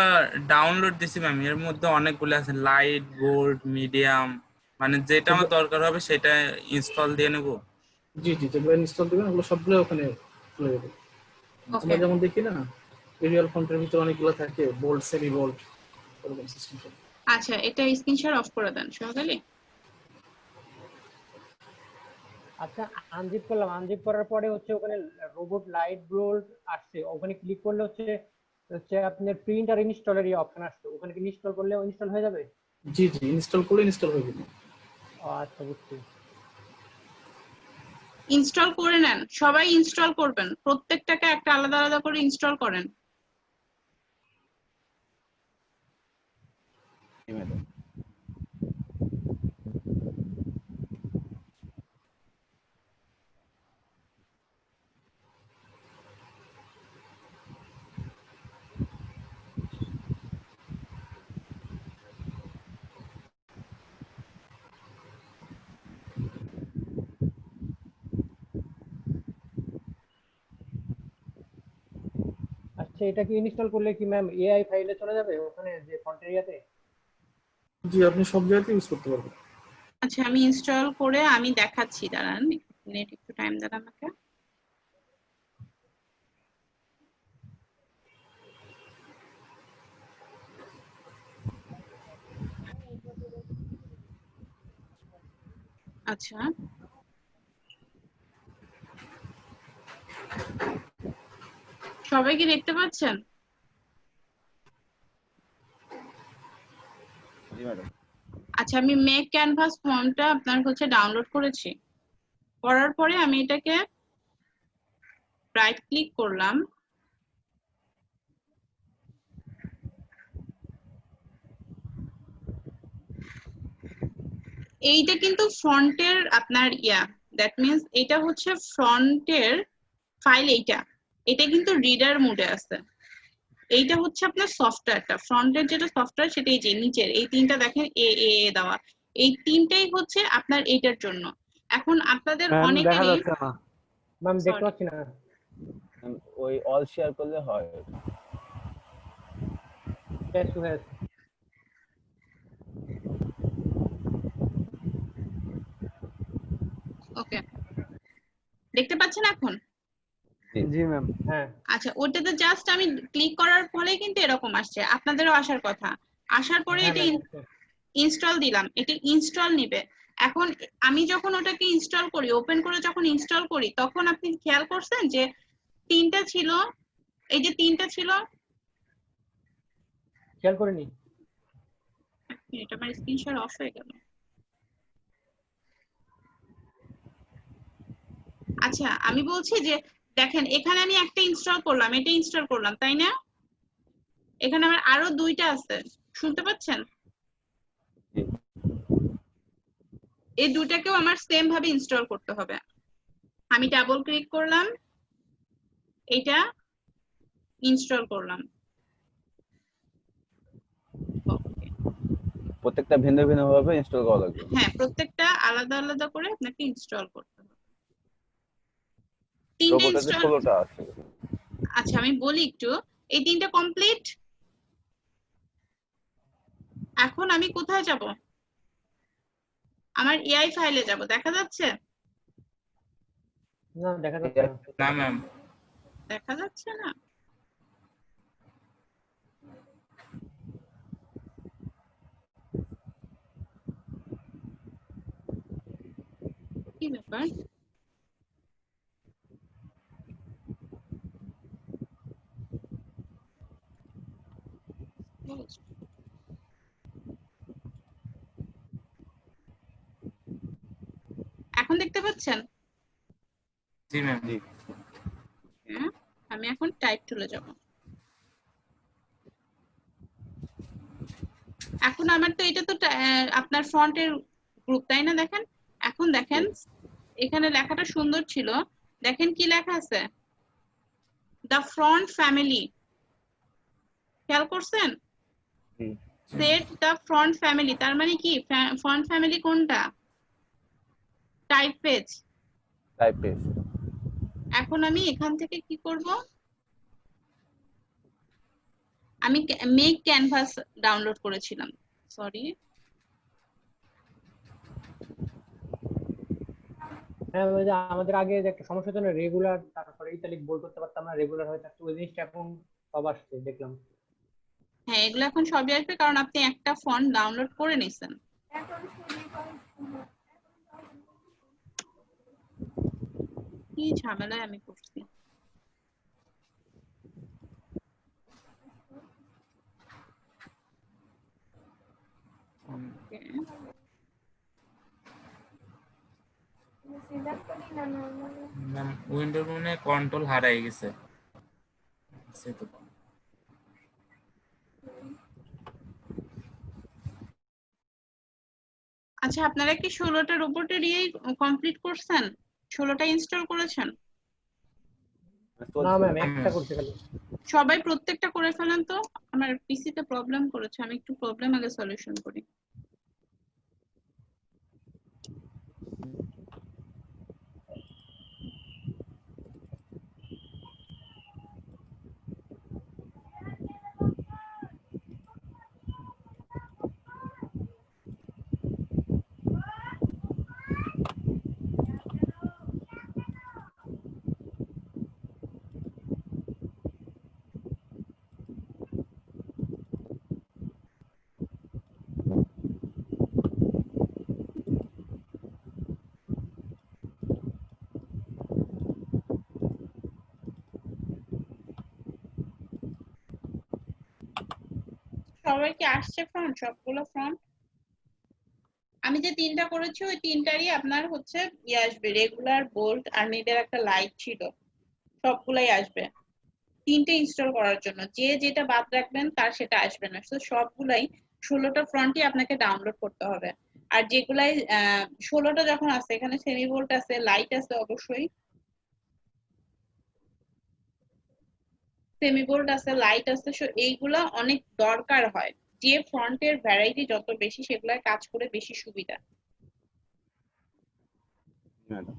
ডাউনলোড দিছি ম্যাম, এর মধ্যে অনেকগুলো আছে, লাইট, বোল্ড, মিডিয়াম, মানে যেটা আমার দরকার হবে সেটা ইনস্টল দিয়ে নেব। জি জি যেগুলো ইনস্টল দিবেন ওগুলো সবগুলো ওখানে খুলে যাবে। ওকে আমরা যেমন দেখি না এরিয়াল ফন্টের ভিতরে অনেকগুলো থাকে, বোল্ড, সেমি বোল্ড, এরকম সিস্টেম। আচ্ছা এটা স্ক্রিন শেয়ার অফ করে দেন সোহাগ আলী। আচ্ছা আনজিপ করলাম, আনজিপ করার পরে হচ্ছে ওখানে রোবট লাইট বোল্ট আসছে, ওখানে ক্লিক করলে হচ্ছে হচ্ছে আপনার প্রিন্ট আর ইনস্টলের অপশন আসছে, ওখানে কি ইনস্টল করলে ইনস্টল হয়ে যাবে? জি জি ইনস্টল করলে ইনস্টল হয়ে যাবে। আচ্ছা বুঝছি। ইনস্টল করে নেন, সবাই ইনস্টল করবেন, প্রত্যেকটাকে একটা আলাদা আলাদা করে ইনস্টল করেন। আচ্ছা এটা কি ইনস্টল করলে কি ম্যাম এআই ফাইলে চলে যাবে ওখানে যে ফন্ট এরিয়াতে? জি আপনি সব জায়গাতে ইউজ করতে পারবেন। আচ্ছা আমি ইনস্টল করে আমি দেখাচ্ছি, দাঁড়ান মিনিট একটু টাইম দেন আমাকে। আচ্ছা সবাই কি দেখতে পাচ্ছেন? জি ম্যাডাম। আচ্ছা, আমি মেক ক্যানভাস ফর্মটা আপনার হচ্ছে ডাউনলোড করেছি। করার পরে আমি এটাকে রাইট ক্লিক করলাম। এইটা কিন্তু ফ্রন্টের আপনার দ্যাট মিন্স এটা হচ্ছে ফ্রন্টের ফাইল। এটা কিন্তু রিডার মোডে আছে। এইটা হচ্ছে আপনার সফটওয়্যারটা, ফ্রন্টের যেটা সফটওয়্যার সেটা এই যে নিচের এই তিনটা দেখেন এ এ এ দেওয়া, এই তিনটাই হচ্ছে আপনার এইটার জন্য। এখন আপনাদের ম্যাম দেখা অনেকেরই যাচ্ছে না। ম্যাম দেখতে পাচ্ছি না। ওই অল শেয়ার করলে হয়। Face to face. ওকে, দেখতে পাচ্ছেন এখন? জি ম্যাম। হ্যাঁ আচ্ছা, ওটাতে জাস্ট আমি ক্লিক করার পরে কিন্তু এরকম আসছে, আপনাদেরও আসার কথা। আসার পরে হ্যাঁ এটা ম্যাম। ইনস্টল দিলাম, এটা ইনস্টল নিবে। এখন আমি যখন ওটাকে ইনস্টল করি, ওপেন করে যখন ইনস্টল করি, তখন আপনি খেয়াল করছেন যে তিনটা ছিল, এই যে তিনটা ছিল। খেয়াল করিনি। এটা আমার স্ক্রিনশট অফ হয়ে গেল। আচ্ছা, আমি বলছি যে দেখেন এখানে আমি একটা ইনস্টল করলাম, এটা ইনস্টল করলাম, তাই না? এখানে আমার আরো দুইটা আছে, শুনতে পাচ্ছেন? এই দুটাকেও আমার সেম ভাবে ইনস্টল করতে হবে। আমি ডাবল ক্লিক করলাম, এটা ইনস্টল করলাম। প্রত্যেকটা ভিন্ন ভিন্ন ভাবে ইনস্টল করা লাগবে। হ্যাঁ, প্রত্যেকটা আলাদা আলাদা করে আপনাকে ইনস্টল করতে হবে। তিনটা রোবটে ইনস্টল। 16টা আছে। আচ্ছা, আমি বলি একটু, এই তিনটা কমপ্লিট। এখন আমি কোথায় যাব? আমার এআই ফাইলে যাব, দেখা যাচ্ছে? না দেখা যাচ্ছে না। না ম্যাম। দেখা যাচ্ছে না? কি ব্যাপার? এখন দেখতে পাচ্ছেন? জি ম্যাম। জি। হ্যাঁ, আমি এখন টাইপ টুলে যাব। এখন আমার তো এটা তো আপনার ফন্টের গ্রুপ, তাই না? দেখেন, এখন দেখেন এখানে লেখাটা সুন্দর ছিল, দেখেন কি লেখা আছে, দ্য ফ্রন্ট ফ্যামিলি। খেয়াল করছেন? সেট দ্য ফ্রন্ট ফ্যামিলি, তার মানে কি ফ্রন্ট ফ্যামিলি কোনটা? Type page. Type page. এখন আমি এখান থেকে কি করব, আমি মেক ক্যানভাস ডাউনলোড করেছিলাম, সরি। হ্যাঁ ওই যে আমাদের আগে যে একটা সমস্যা ছিল, রেগুলার তারপরে ইতালিক বোল্ড করতে পারতাম না, রেগুলার হয়ে থাকতো, ওই জিনিসটা এখন সব আসছে দেখলাম। হ্যাঁ, এগুলো এখন সবই আসবে কারণ আপনি একটা ফন্ট ডাউনলোড করে নিছেন। কি ঝামেলায় আমি করছি। ম্যাম উইন্ডোর মনে কন্ট্রোল হারাই গেছে। আচ্ছা, আপনারা কি 16টা রোবটের কমপ্লিট করছেন? 16টা ইনস্টল করেছেন? না ম্যাম একটা করতে খালি। সবাই প্রত্যেকটা করে ফেলেন তো, আমার পিসিতে প্রবলেম করেছে, আমি একটু প্রবলেম আগে সলিউশন করি। সবার কি আসছে ফ্রন্ট, সবগুলো ফ্রন্ট? আমি যে তিনটা করেছি ওই তিনটারই আপনার হচ্ছে ইয়ে আসবে, রেগুলার, বোল্ড আর মিডের একটা লাইট ছিল, সবগুলাই আসবে। তিনটে ইনস্টল করার জন্য যে যেটা বাদ রাখবেন তার সেটা আসবে না, তো সবগুলাই 16টা ফ্রন্টই আপনাকে ডাউনলোড করতে হবে। আর যেগুলাই 16টা যখন আছে, এখানে সেমি বোল্ট আছে, লাইট আছে, অবশ্যই সেমি বোল্ট আছে, লাইট আছে, এইগুলা অনেক দরকার হয়। যে ফ্রন্টের ভ্যারাইটি যত বেশি, সেগুলার কাজ করে বেশি সুবিধা। ম্যাডাম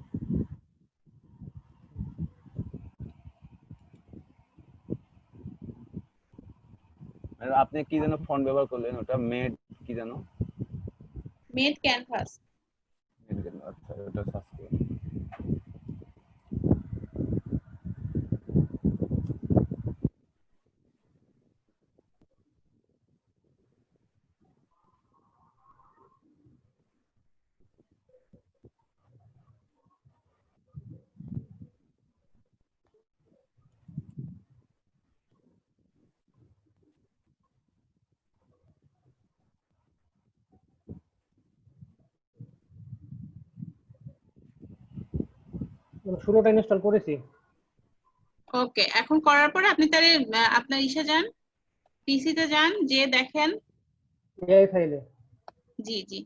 আপনি কি যেন ফন্ট ব্যবহার করলেন, ওটা মেড কি যেন? Made canvas. আচ্ছা, ওটা সার্চ করুন। মানে 16টা ইনস্টল করেছি। ওকে, এখন করার পরে আপনি তাহলে আপনার ইসে যান, পিসিতে যান, যে দেখেন। এআই ফাইলে। জি জি।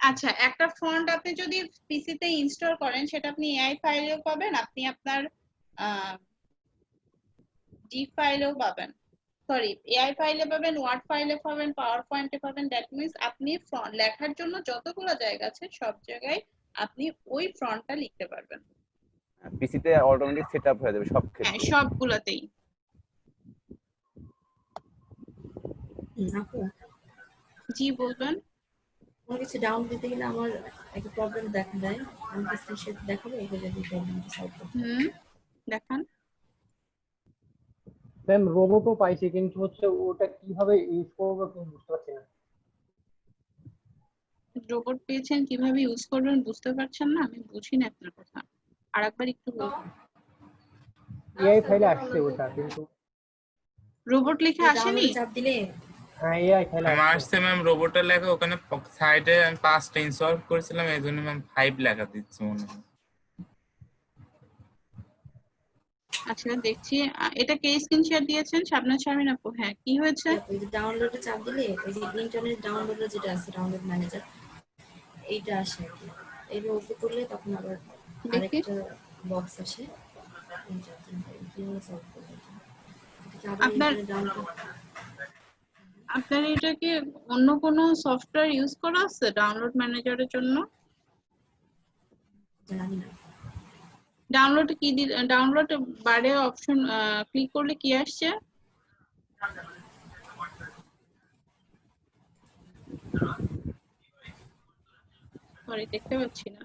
আচ্ছা, একটা ফন্ট আপনি যদি পিসিতে ইনস্টল করেন, সেটা আপনি এআই ফাইলেও পাবেন, আপনি আপনার জিপ ফাইলেও পাবেন, সরি এআই ফাইলে পাবেন, ওয়ার্ড ফাইলে পাবেন, পাওয়ার পয়েন্টে পাবেন। দ্যাট মিন্স আপনি লেখার জন্য যতগুলো জায়গা আছে সব জায়গায় আপনি ওই ফন্টটা লিখতে পারবেন। পিসিতে অটোমেটিক সেটআপ হয়ে যাবে সব হ্যাঁ, ক্ষেত্রে। সবগুলোতেই। আপু, জি বলবেন। কোনো কিছু ডাউন দিতে গেলে আমার একটা প্রবলেম দেখা দেয়, আমি কি স্ক্রিনশট দেখাবো এগুলো যদি প্রবলেমটা সলভ করতে? দেখান। ম্যাম রোবটও পাইছি, কিন্তু হচ্ছে ওটা কিভাবে ইউজ করবো তুমি বুঝতে পারছি না। রোবট পেয়েছেন, কিভাবে ইউজ করবেন বুঝতে পারছেন না? আমি বুঝি না আপনার কথা, আরেকবার একটু বলুন। এআই ফাইলে আসছে ওটা, কিন্তু রোবট লিখে আসেনি? চাপ দিলে হ্যাঁ এআই ফাইলে আমার আসছে। আসছে ম্যাম রোবটের লেখা, ওখানে সাইডে আমি 5টা ইনস্টল করেছিলাম, এই জন্য ম্যাম 5 লেখা দিচ্ছে মনে হয়। আচ্ছা দেখছি, এটা কে স্ক্রিনশট দিয়েছেন? শাবনাজ শারমিন আপু। হ্যাঁ, কি হয়েছে? ওই যে ডাউনলোডে চাপ দিলে ওই যে ইন্টারনেট ডাউনলোডে যেটা আছে, ডাউনলোড ম্যানেজার, এইটা আসে আর কি। এইটা ওপেন করলে তখন আবার আরেকটা বক্স আসে। আপনার আপনার এটা কি অন্য কোনো সফটওয়্যার ইউজ করা আছে ডাউনলোড ম্যানেজারের জন্য? জানি না। ডাউনলোড কি ডাউনলোড বারে অপশন ক্লিক করলে কি আসছে? সরি, দেখতে পাচ্ছি না।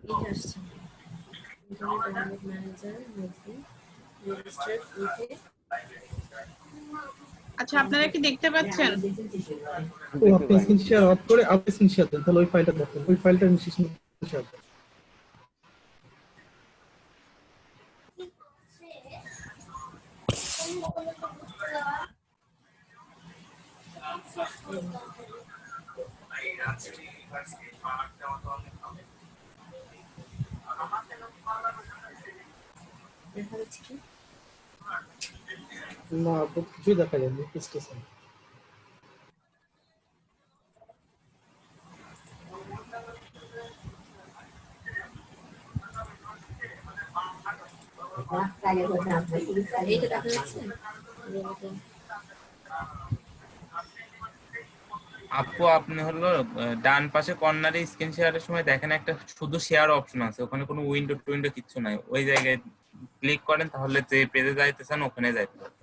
এইটা আসছে, internet download manager, movie, register, উইথে। আচ্ছা, আপনারা কি দেখতে পাচ্ছেন? আপনি স্ক্রিন শেয়ার অফ করে আপনি স্ক্রিন শেয়ার দেন, তাহলে ওই ফাইলটা দেখেন, ওই ফাইলটা স্ক্রিন শেয়ার দেন। দেখা যাচ্ছে কি? না, কিছুই দেখা যায়নি স্টেশন। এইটা দেখা যাচ্ছে? আপু আপনি হলো ডান পাশে কর্নারে স্ক্রিন শেয়ারের সময় দেখেন একটা শুধু শেয়ার অপশন আছে, ওখানে কোনো উইন্ডো টুইন্ডো কিছু নাই, ওই জায়গায় ক্লিক করেন তাহলে যে পেজে যাইতে চান ওখানে যাইতে পারবেন।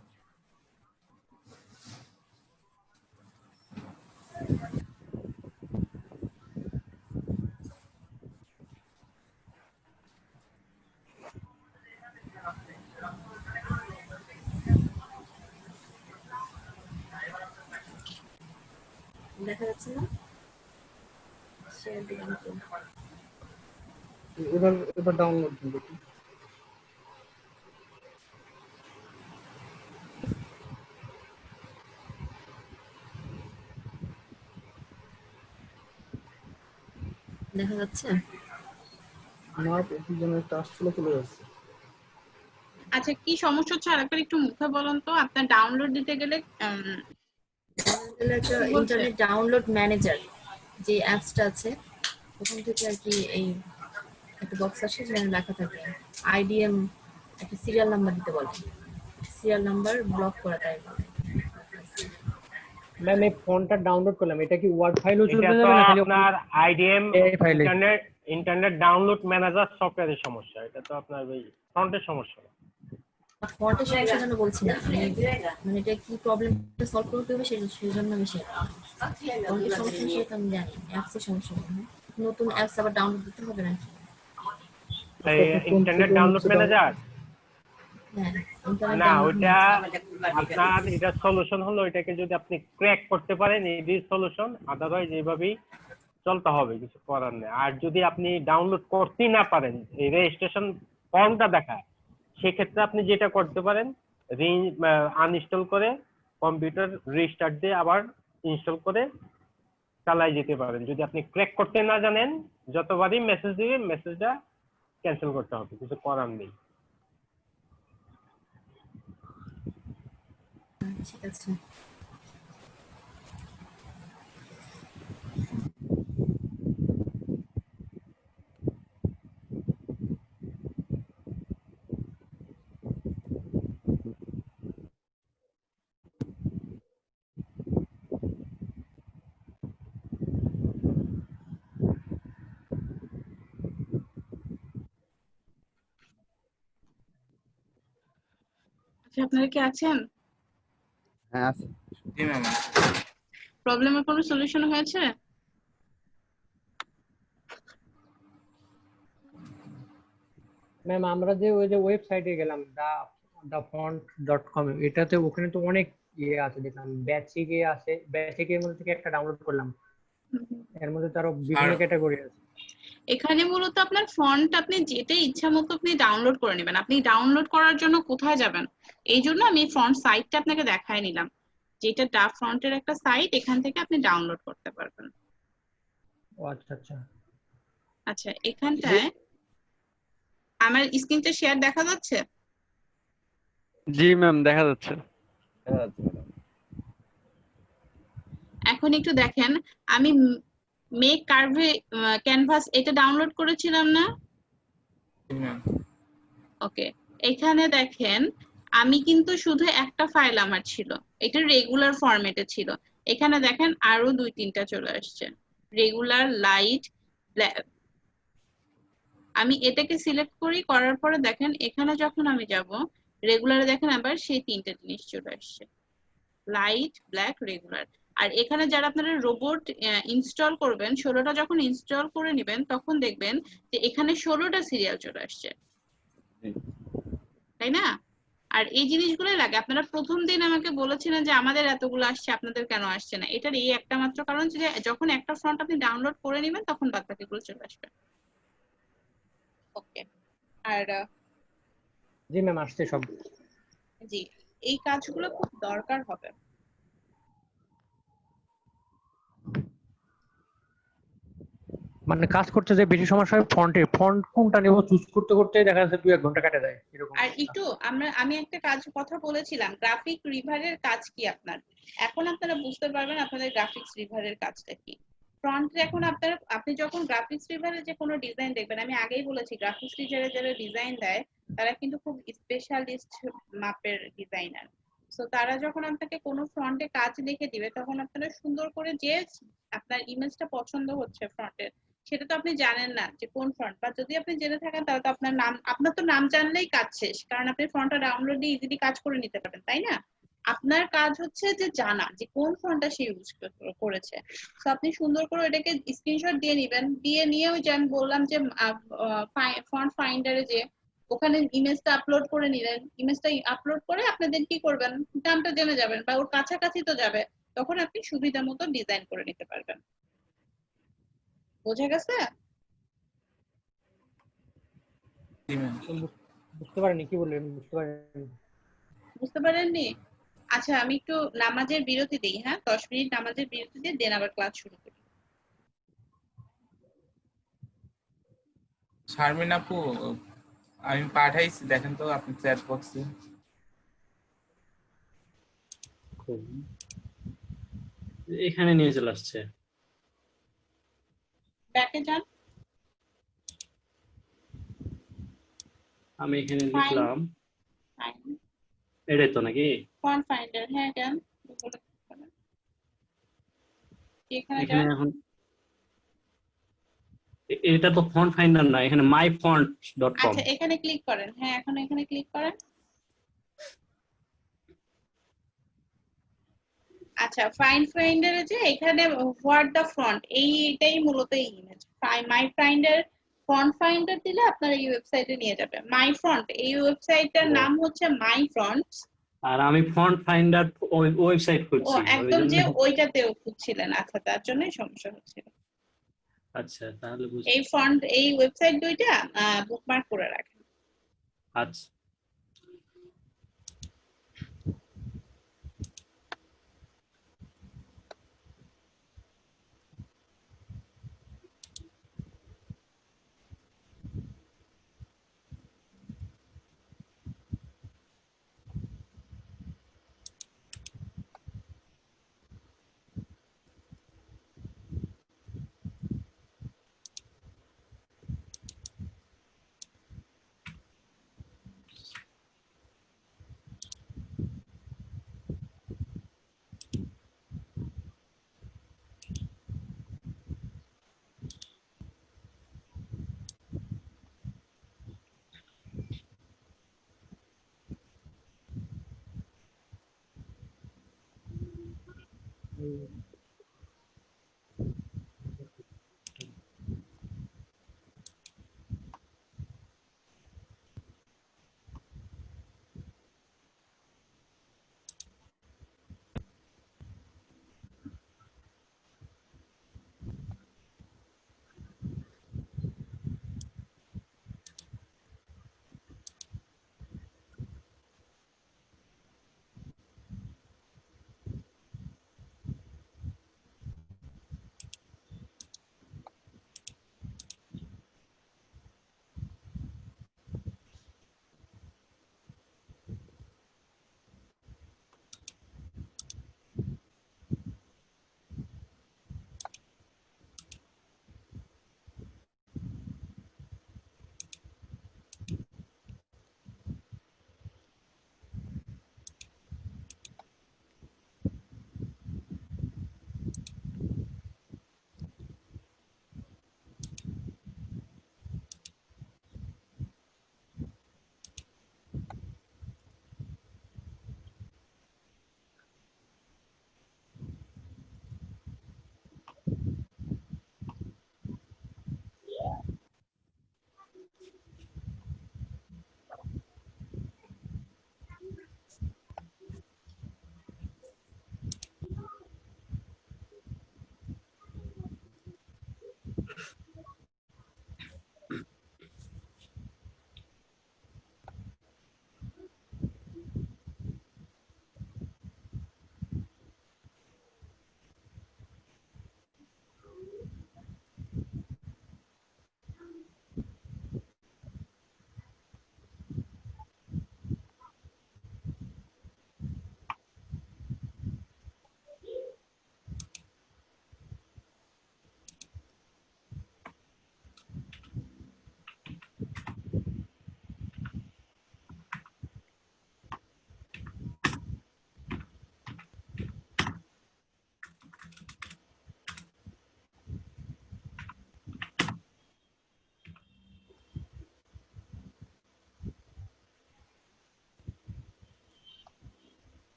দেখা যাচ্ছে না? শেয়ার দিলাম তো। এবার ডাউনলোড দেখি। দেখা যাচ্ছে? না, কি যেন একটা আসছিল, চলে যাচ্ছে। আচ্ছা, কি সমস্যা হচ্ছে আরেকবার একটু মুখে বলুন তো। আপনার ডাউনলোড দিতে গেলে একটা ইন্টারনেট ডাউনলোড ম্যানেজার যে অ্যাপসটা আছে ওখান থেকে আর কি এই একটা বক্স আসে যেখানে লেখা থাকে আইডিএম একটা সিরিয়াল নাম্বার দিতে বলে, সিরিয়াল নাম্বার ব্লক করা তাই বলে। ম্যাম এই ফন্টটা ডাউনলোড করলাম, এটা কি ওয়ার্ড ফাইলও এটা চলতে তো যাবে না খালি আপনার আইডিএম ফাইলে? ইন্টারনেট ডাউনলোড ম্যানেজার সফটওয়্যারের সমস্যা, এটা তো আপনার ওই ফ্রন্টের সমস্যা না। ফন্টের সমস্যার জন্য বলছি না, মানে এটা কি প্রবলেমটা সলভ করতে হবে সেই জন্য আমি শেয়ার ফন্টের সমস্যা সেটা আমি জানি, অ্যাপসের সমস্যা না। নতুন অ্যাপস আবার ডাউনলোড দিতে হবে নাকি? ইন্টারনেট ডাউনলোড ম্যানেজার হ্যাঁ, না, ওইটা আপনার এটা সলিউশন হলো এটাকে যদি আপনি ক্র্যাক করতে পারেন এই সলিউশন, আদারওয়াইজ এইভাবেই চলতে হবে, কিছু করার নেই। আর যদি আপনি ডাউনলোড করতেই না পারেন, এই রেজিস্ট্রেশন ফর্মটা দেখায়, সেক্ষেত্রে আপনি যেটা করতে পারেন আনইনস্টল করে কম্পিউটার রিস্টার্ট দিয়ে আবার ইনস্টল করে চালাই যেতে পারেন। যদি আপনি ক্র্যাক করতে না জানেন, যতবারই মেসেজ দিবে মেসেজটা ক্যান্সেল করতে হবে, কিছু করার নেই। ঠিক আছে। আচ্ছা, আপনারা কি আছেন? হ্যাঁ আছে। জি ম্যাম। প্রবলেমের কোনো সলিউশন হয়েছে? ম্যাম আমরা যে ওই যে ওয়েবসাইটে গেলাম thefont.com, এটাতে ওখানে তো অনেক ইয়ে আছে, দেখলাম বেসিকে আছে, বেসিকের মধ্যে থেকে একটা ডাউনলোড করলাম, এর মধ্যে তো আরো বিভিন্ন ক্যাটাগরি আছে। এখানে মূলত আপনার ফন্ট আপনি যেটা ইচ্ছা মতো আপনি ডাউনলোড করে নেবেন। আপনি ডাউনলোড করার জন্য কোথায় যাবেন? এই জন্য আমি ফন্ট সাইটটা আপনাকে দেখায় নিলাম, যেটা ডাফ ফন্টের একটা সাইট, এখান থেকে আপনি ডাউনলোড করতে পারবেন। ও আচ্ছা আচ্ছা। আচ্ছা, এখানটায় আমার স্ক্রিনটা শেয়ার দেখা যাচ্ছে? জি ম্যাম, দেখা যাচ্ছে। এখন একটু দেখেন, আমি মেক কার্ভে ক্যানভাস এটা ডাউনলোড করেছিলাম না? ওকে, এখানে দেখেন আমি কিন্তু শুধু একটা ফাইল আমার ছিল, এটা রেগুলার ফরম্যাটে ছিল। এখানে দেখেন আরো 2-3টা চলে আসছে, রেগুলার, লাইট, ব্ল্যাক। আমি এটাকে সিলেক্ট করি, করার পরে দেখেন এখানে যখন আমি যাব রেগুলারে, দেখেন আবার সেই 3টে জিনিস চলে আসছে, লাইট, ব্ল্যাক, রেগুলার। আর এখানে যারা আপনারা রোবট ইনস্টল করবেন, 16টা যখন ইনস্টল করে নেবেন তখন দেখবেন যে এখানে 16টা সিরিয়াল চলে আসছে, তাই না? আর এই জিনিসগুলোই লাগে। আপনারা প্রথম দিন আমাকে বলেছিলেন যে আমাদের এতগুলো আসছে, আপনাদের কেন আসছে না? এটার এই একটা মাত্র কারণ যে যখন একটা ফন্ট আপনি ডাউনলোড করে নেবেন তখন বাদ বাকিগুলো চলে আসবে। ওকে, আর জি ম্যাম আসছে সব। জি, এই কাজগুলো খুব দরকার হবে। মানে কাজ করতে যে বেশি সমস্যা হয় ফন্ট কোনটা নেব চুজ করতে করতে দেখা যাচ্ছে 2-1 ঘন্টা কেটে যায় এরকম। আর একটু আমি একটা কথা বলেছিলাম, গ্রাফিক রিভারের কাজ কি আপনার। এখন আপনারা বুঝতে পারবেন আপনাদের গ্রাফিক্স রিভারের কাজটা কি। ফ্রন্টে এখন আপনি যখন গ্রাফিক্স রিভারে যে কোনো ডিজাইন দেখবেন, আমি আগেই বলেছি গ্রাফিক্স রিভারে যারা ডিজাইন দেয় তারা কিন্তু খুব স্পেশালিস্ট মাপের ডিজাইনার। সো তারা যখন আপনাকে কোনো ফ্রন্টে কাজ লিখে দিবে তখন আপনারা সুন্দর করে যে আপনার ইমেজটা পছন্দ হচ্ছে ফ্রন্টের, সেটা তো আপনি জানেন না যে কোন ফন্ট, বা যদি আপনি জেনে থাকেন তাহলে তো আপনার তো নাম জানলেই কাজ শেষ, কারণ আপনি ফন্টটা ডাউনলোড দিয়ে ইজিলি কাজ করে নিতে পারবেন, তাই না? আপনার কাজ হচ্ছে যে জানা যে কোন ফন্টটা সে ইউজ করেছে। তো আপনি সুন্দর করে এটাকে স্ক্রিনশট দিয়ে নেবেন, দিয়ে নিয়ে ওই যে আমি বললাম যে ফন্ট ফাইন্ডারে যে ওখানে ইমেজটা আপলোড করে নিলেন, ইমেজটা আপলোড করে আপনাদের কি করবেন, নামটা জেনে যাবেন বা ওর কাছাকাছি তো যাবে, তখন আপনি সুবিধা মতো ডিজাইন করে নিতে পারবেন। বোঝা গেছে? জি ম্যাম। বুঝতে পারিনি, কি বললেন? বুঝতে পারিনি। বুঝতে পারেননি? আচ্ছা আমি একটু নামাজের বিরতি দিই, হ্যাঁ 10 মিনিট নামাজের বিরতি দিয়ে দেন আবার ক্লাস শুরু করি। শারমিন আপু, আমি পাঠাইছি, দেখেন তো আপনি চ্যাট বক্সে। এখানে নিয়ে চলে আসছে। ব্যাকে যান। আমি এখানে ফাইন লিখলাম, ফাইন এটাই তো নাকি? ফন্ট ফাইন্ডার, হ্যাঁ যান। এখানে এখানে যান। এখন এটা তো ফন্ট ফাইন্ডার না, এখানে myfont.com। আচ্ছা এখানে ক্লিক করেন, হ্যাঁ এখন এখানে ক্লিক করেন। আচ্ছা ফাইন্ডারে যে এখানে হোয়াট দ্য ফন্ট, এইটাই মূলত এই ইমেজ। মাই ফাইন্ডার ফন্ট ফাইন্ডার দিলে আপনার এই ওয়েবসাইটে নিয়ে যাবে। মাই ফন্ট এই ওয়েবসাইটটার নাম হচ্ছে মাই ফন্ট। আর আমি ফন্ট ফাইন্ডার ওয়েবসাইট ও খুঁজছি, ওই একদম জন্য। যে ওইটাতেও খুঁজছিলেন, আচ্ছা তার জন্যই সমস্যা হচ্ছিল। আচ্ছা তাহলে এই ফন্ট এই ওয়েবসাইট দুইটা বুকমার্ক করে রাখেন। আচ্ছা।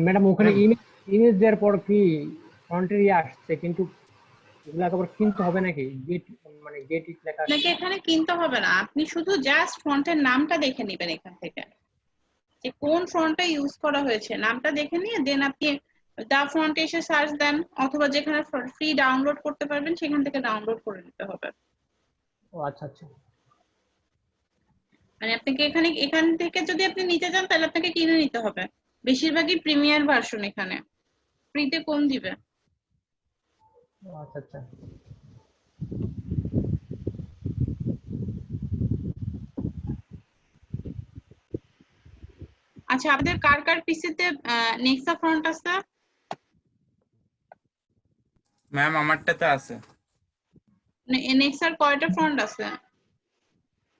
ম্যাডাম ওখানে ইমেজ দেওয়ার পর কি ফন্টের আসছে, কিন্তু এগুলো একেবারে কিনতে হবে নাকি? গেট মানে গেট ইট লেখা আছে। আপনাকে এখানে কিনতে হবে না, আপনি শুধু জাস্ট ফন্টের নামটা দেখে নেবেন এখান থেকে, যে কোন ফন্টটা ইউজ করা হয়েছে নামটা দেখে নিয়ে দেন আপনি দা ফন্টে এসে সার্চ দেন, অথবা যেখানে ফ্রি ডাউনলোড করতে পারবেন সেখান থেকে ডাউনলোড করে নিতে হবে। ও আচ্ছা আচ্ছা। মানে আপনাকে এখান থেকে যদি আপনি নিতে চান তাহলে আপনাকে কিনে নিতে হবে। বেশিরভাগই প্রিমিয়ার ভার্সন, এখানে ফ্রিতে কম দিবে। ও আচ্ছা আচ্ছা। আচ্ছা, আপনাদের কার কার পিসিতে নেক্সা ফ্রন্ট আছে? ম্যাম আমারটাতে আছে। নেক্সার কয়টা ফ্রন্ট আছে,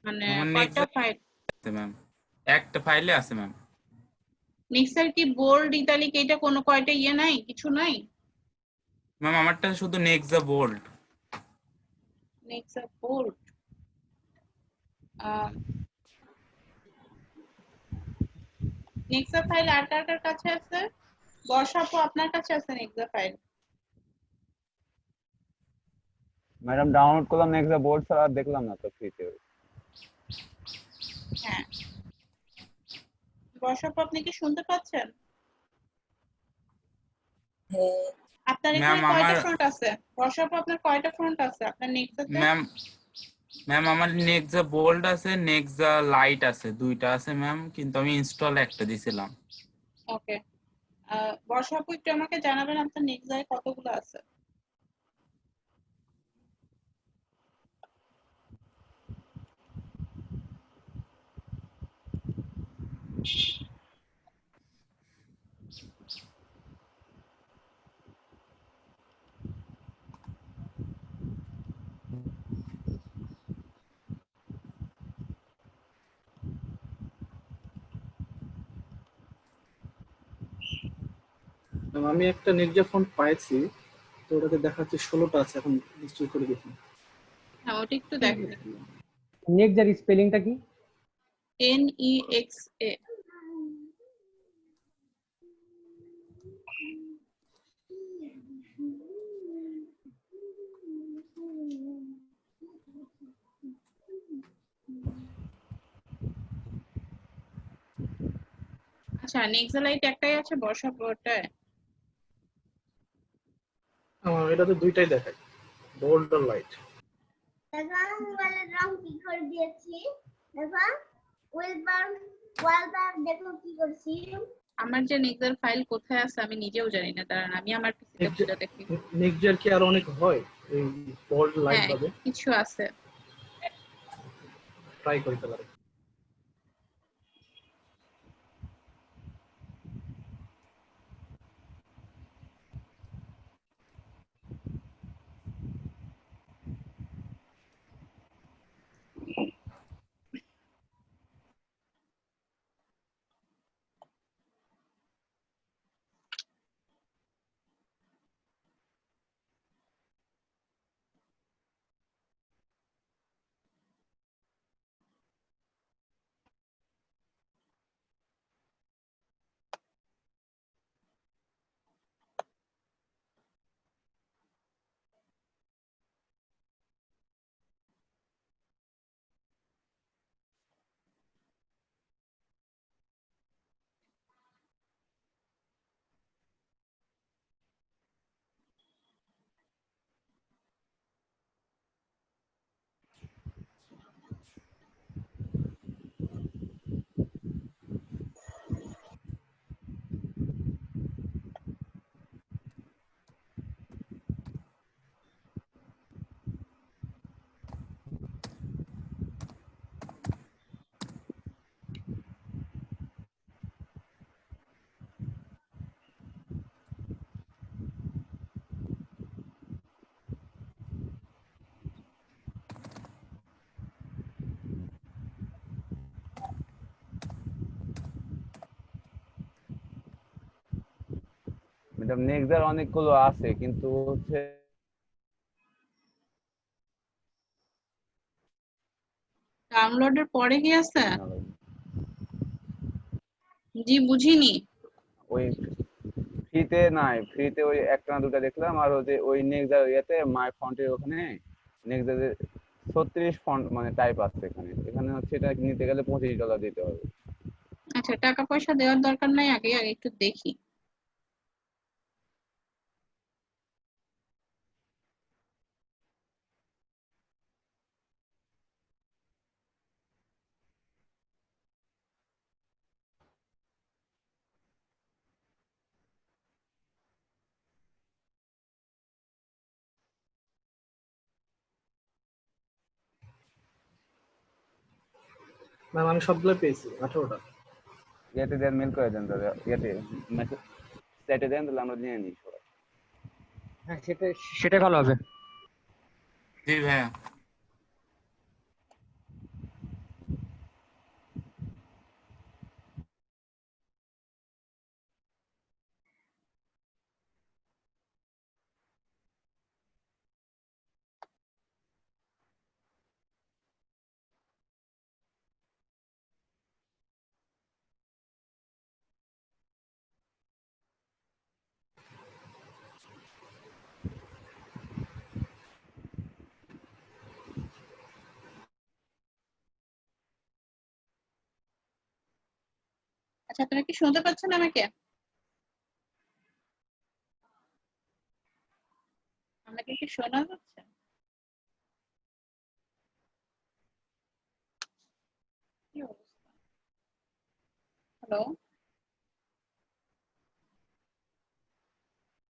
মানে আমার কয়টা নেক্সা ফাইল আছে ম্যাম, একটা ফাইলে আছে ম্যাম। নেক্সার কি বোল্ড ইতালিক এটা কোনো কয়টা ইয়ে নাই, কিছু নাই? ম্যাম আমারটা শুধু Nexa bold. Nexa bold, Nexa file আর কার কার কাছে আছে? বর্ষাপু আপনার কাছে আছে নেক্সা ফাইল? ম্যাডাম ডাউনলোড করলাম নেক্সট বোর্ড ছাড়া আর দেখলাম না তো ফ্রিতে। হ্যাঁ, বর্ষাপু আপনি কি শুনতে পাচ্ছেন? আপনার এখানে ম্যাম কয়টা আমার ফ্রন্ট আছে? বর্ষাপু আপনার কয়টা ফ্রন্ট আছে আপনার নেক্সাতে? ম্যাম আমার নেক্সা বোল্ড আছে, নেক্সা লাইট আছে, দুইটা আছে ম্যাম, কিন্তু আমি ইনস্টল একটা দিছিলাম। ওকে, বর্ষাপু একটু আমাকে জানাবেন আপনার নেক্সায় কতগুলো আছে? আমি একটা নির্জা ফন্ট পাইছি, তো ওটাতে দেখাচ্ছে 16টা আছে, এখন ইনস্টল করে দেখি। হ্যাঁ, ওটা একটু দেখেন। নেক্সার স্পেলিংটা কি? NEXA। আচ্ছা, নেক্সা লাইট একটাই আছে বর্ষাপুরটায়? এটাতে দুইটাই দেখায়, বোল্ড আর লাইট। দেখো মোবাইলের রং কি করে দিয়েছি, দেখো ওয়ালবার দেখো কি করছি। আমার যে নেক্সার ফাইল কোথায় আছে আমি নিজেও জানি না, দাঁড়ান আমি আমার পিসিতে খুঁজে দেখি। নেক্সট কি আরো অনেক হয় এই বোল্ড লাইট হ্যাঁ, ভাবে? কিছু আছে। ট্রাই করতে পারে। ম্যাডাম নেক্সার অনেকগুলো আছে কিন্তু হচ্ছে ডাউনলোডের পরে কি আছে? জি বুঝিনি। ওই ফ্রিতে নাই, ফ্রিতে ওই একটা না দুটা দেখলাম, আর হচ্ছে ওই নেক্সট ইয়েতে মাই ফন্টের ওখানে নেক্সট 36 ফন্ট মানে টাইপ আছে এখানে, এখানে হচ্ছে এটা নিতে গেলে $25 দিতে হবে। আচ্ছা, টাকা পয়সা দেওয়ার দরকার নাই, আগে আগে একটু দেখি। ম্যাম আমি সবগুলো পেয়েছি 18টা। ইয়েতে দেন, মেল করে দেন দাদা, ইয়েতে মেসেজ চ্যাটে দেন, তাহলে আমরা নিয়ে নিই সবাই। হ্যাঁ সেটাই ভালো হবে। জি ভাইয়া। আচ্ছা, আপনারা কি শুনতে পাচ্ছেন আমাকে? আমাকে কি শোনা যাচ্ছে? কি অবস্থা? হ্যালো?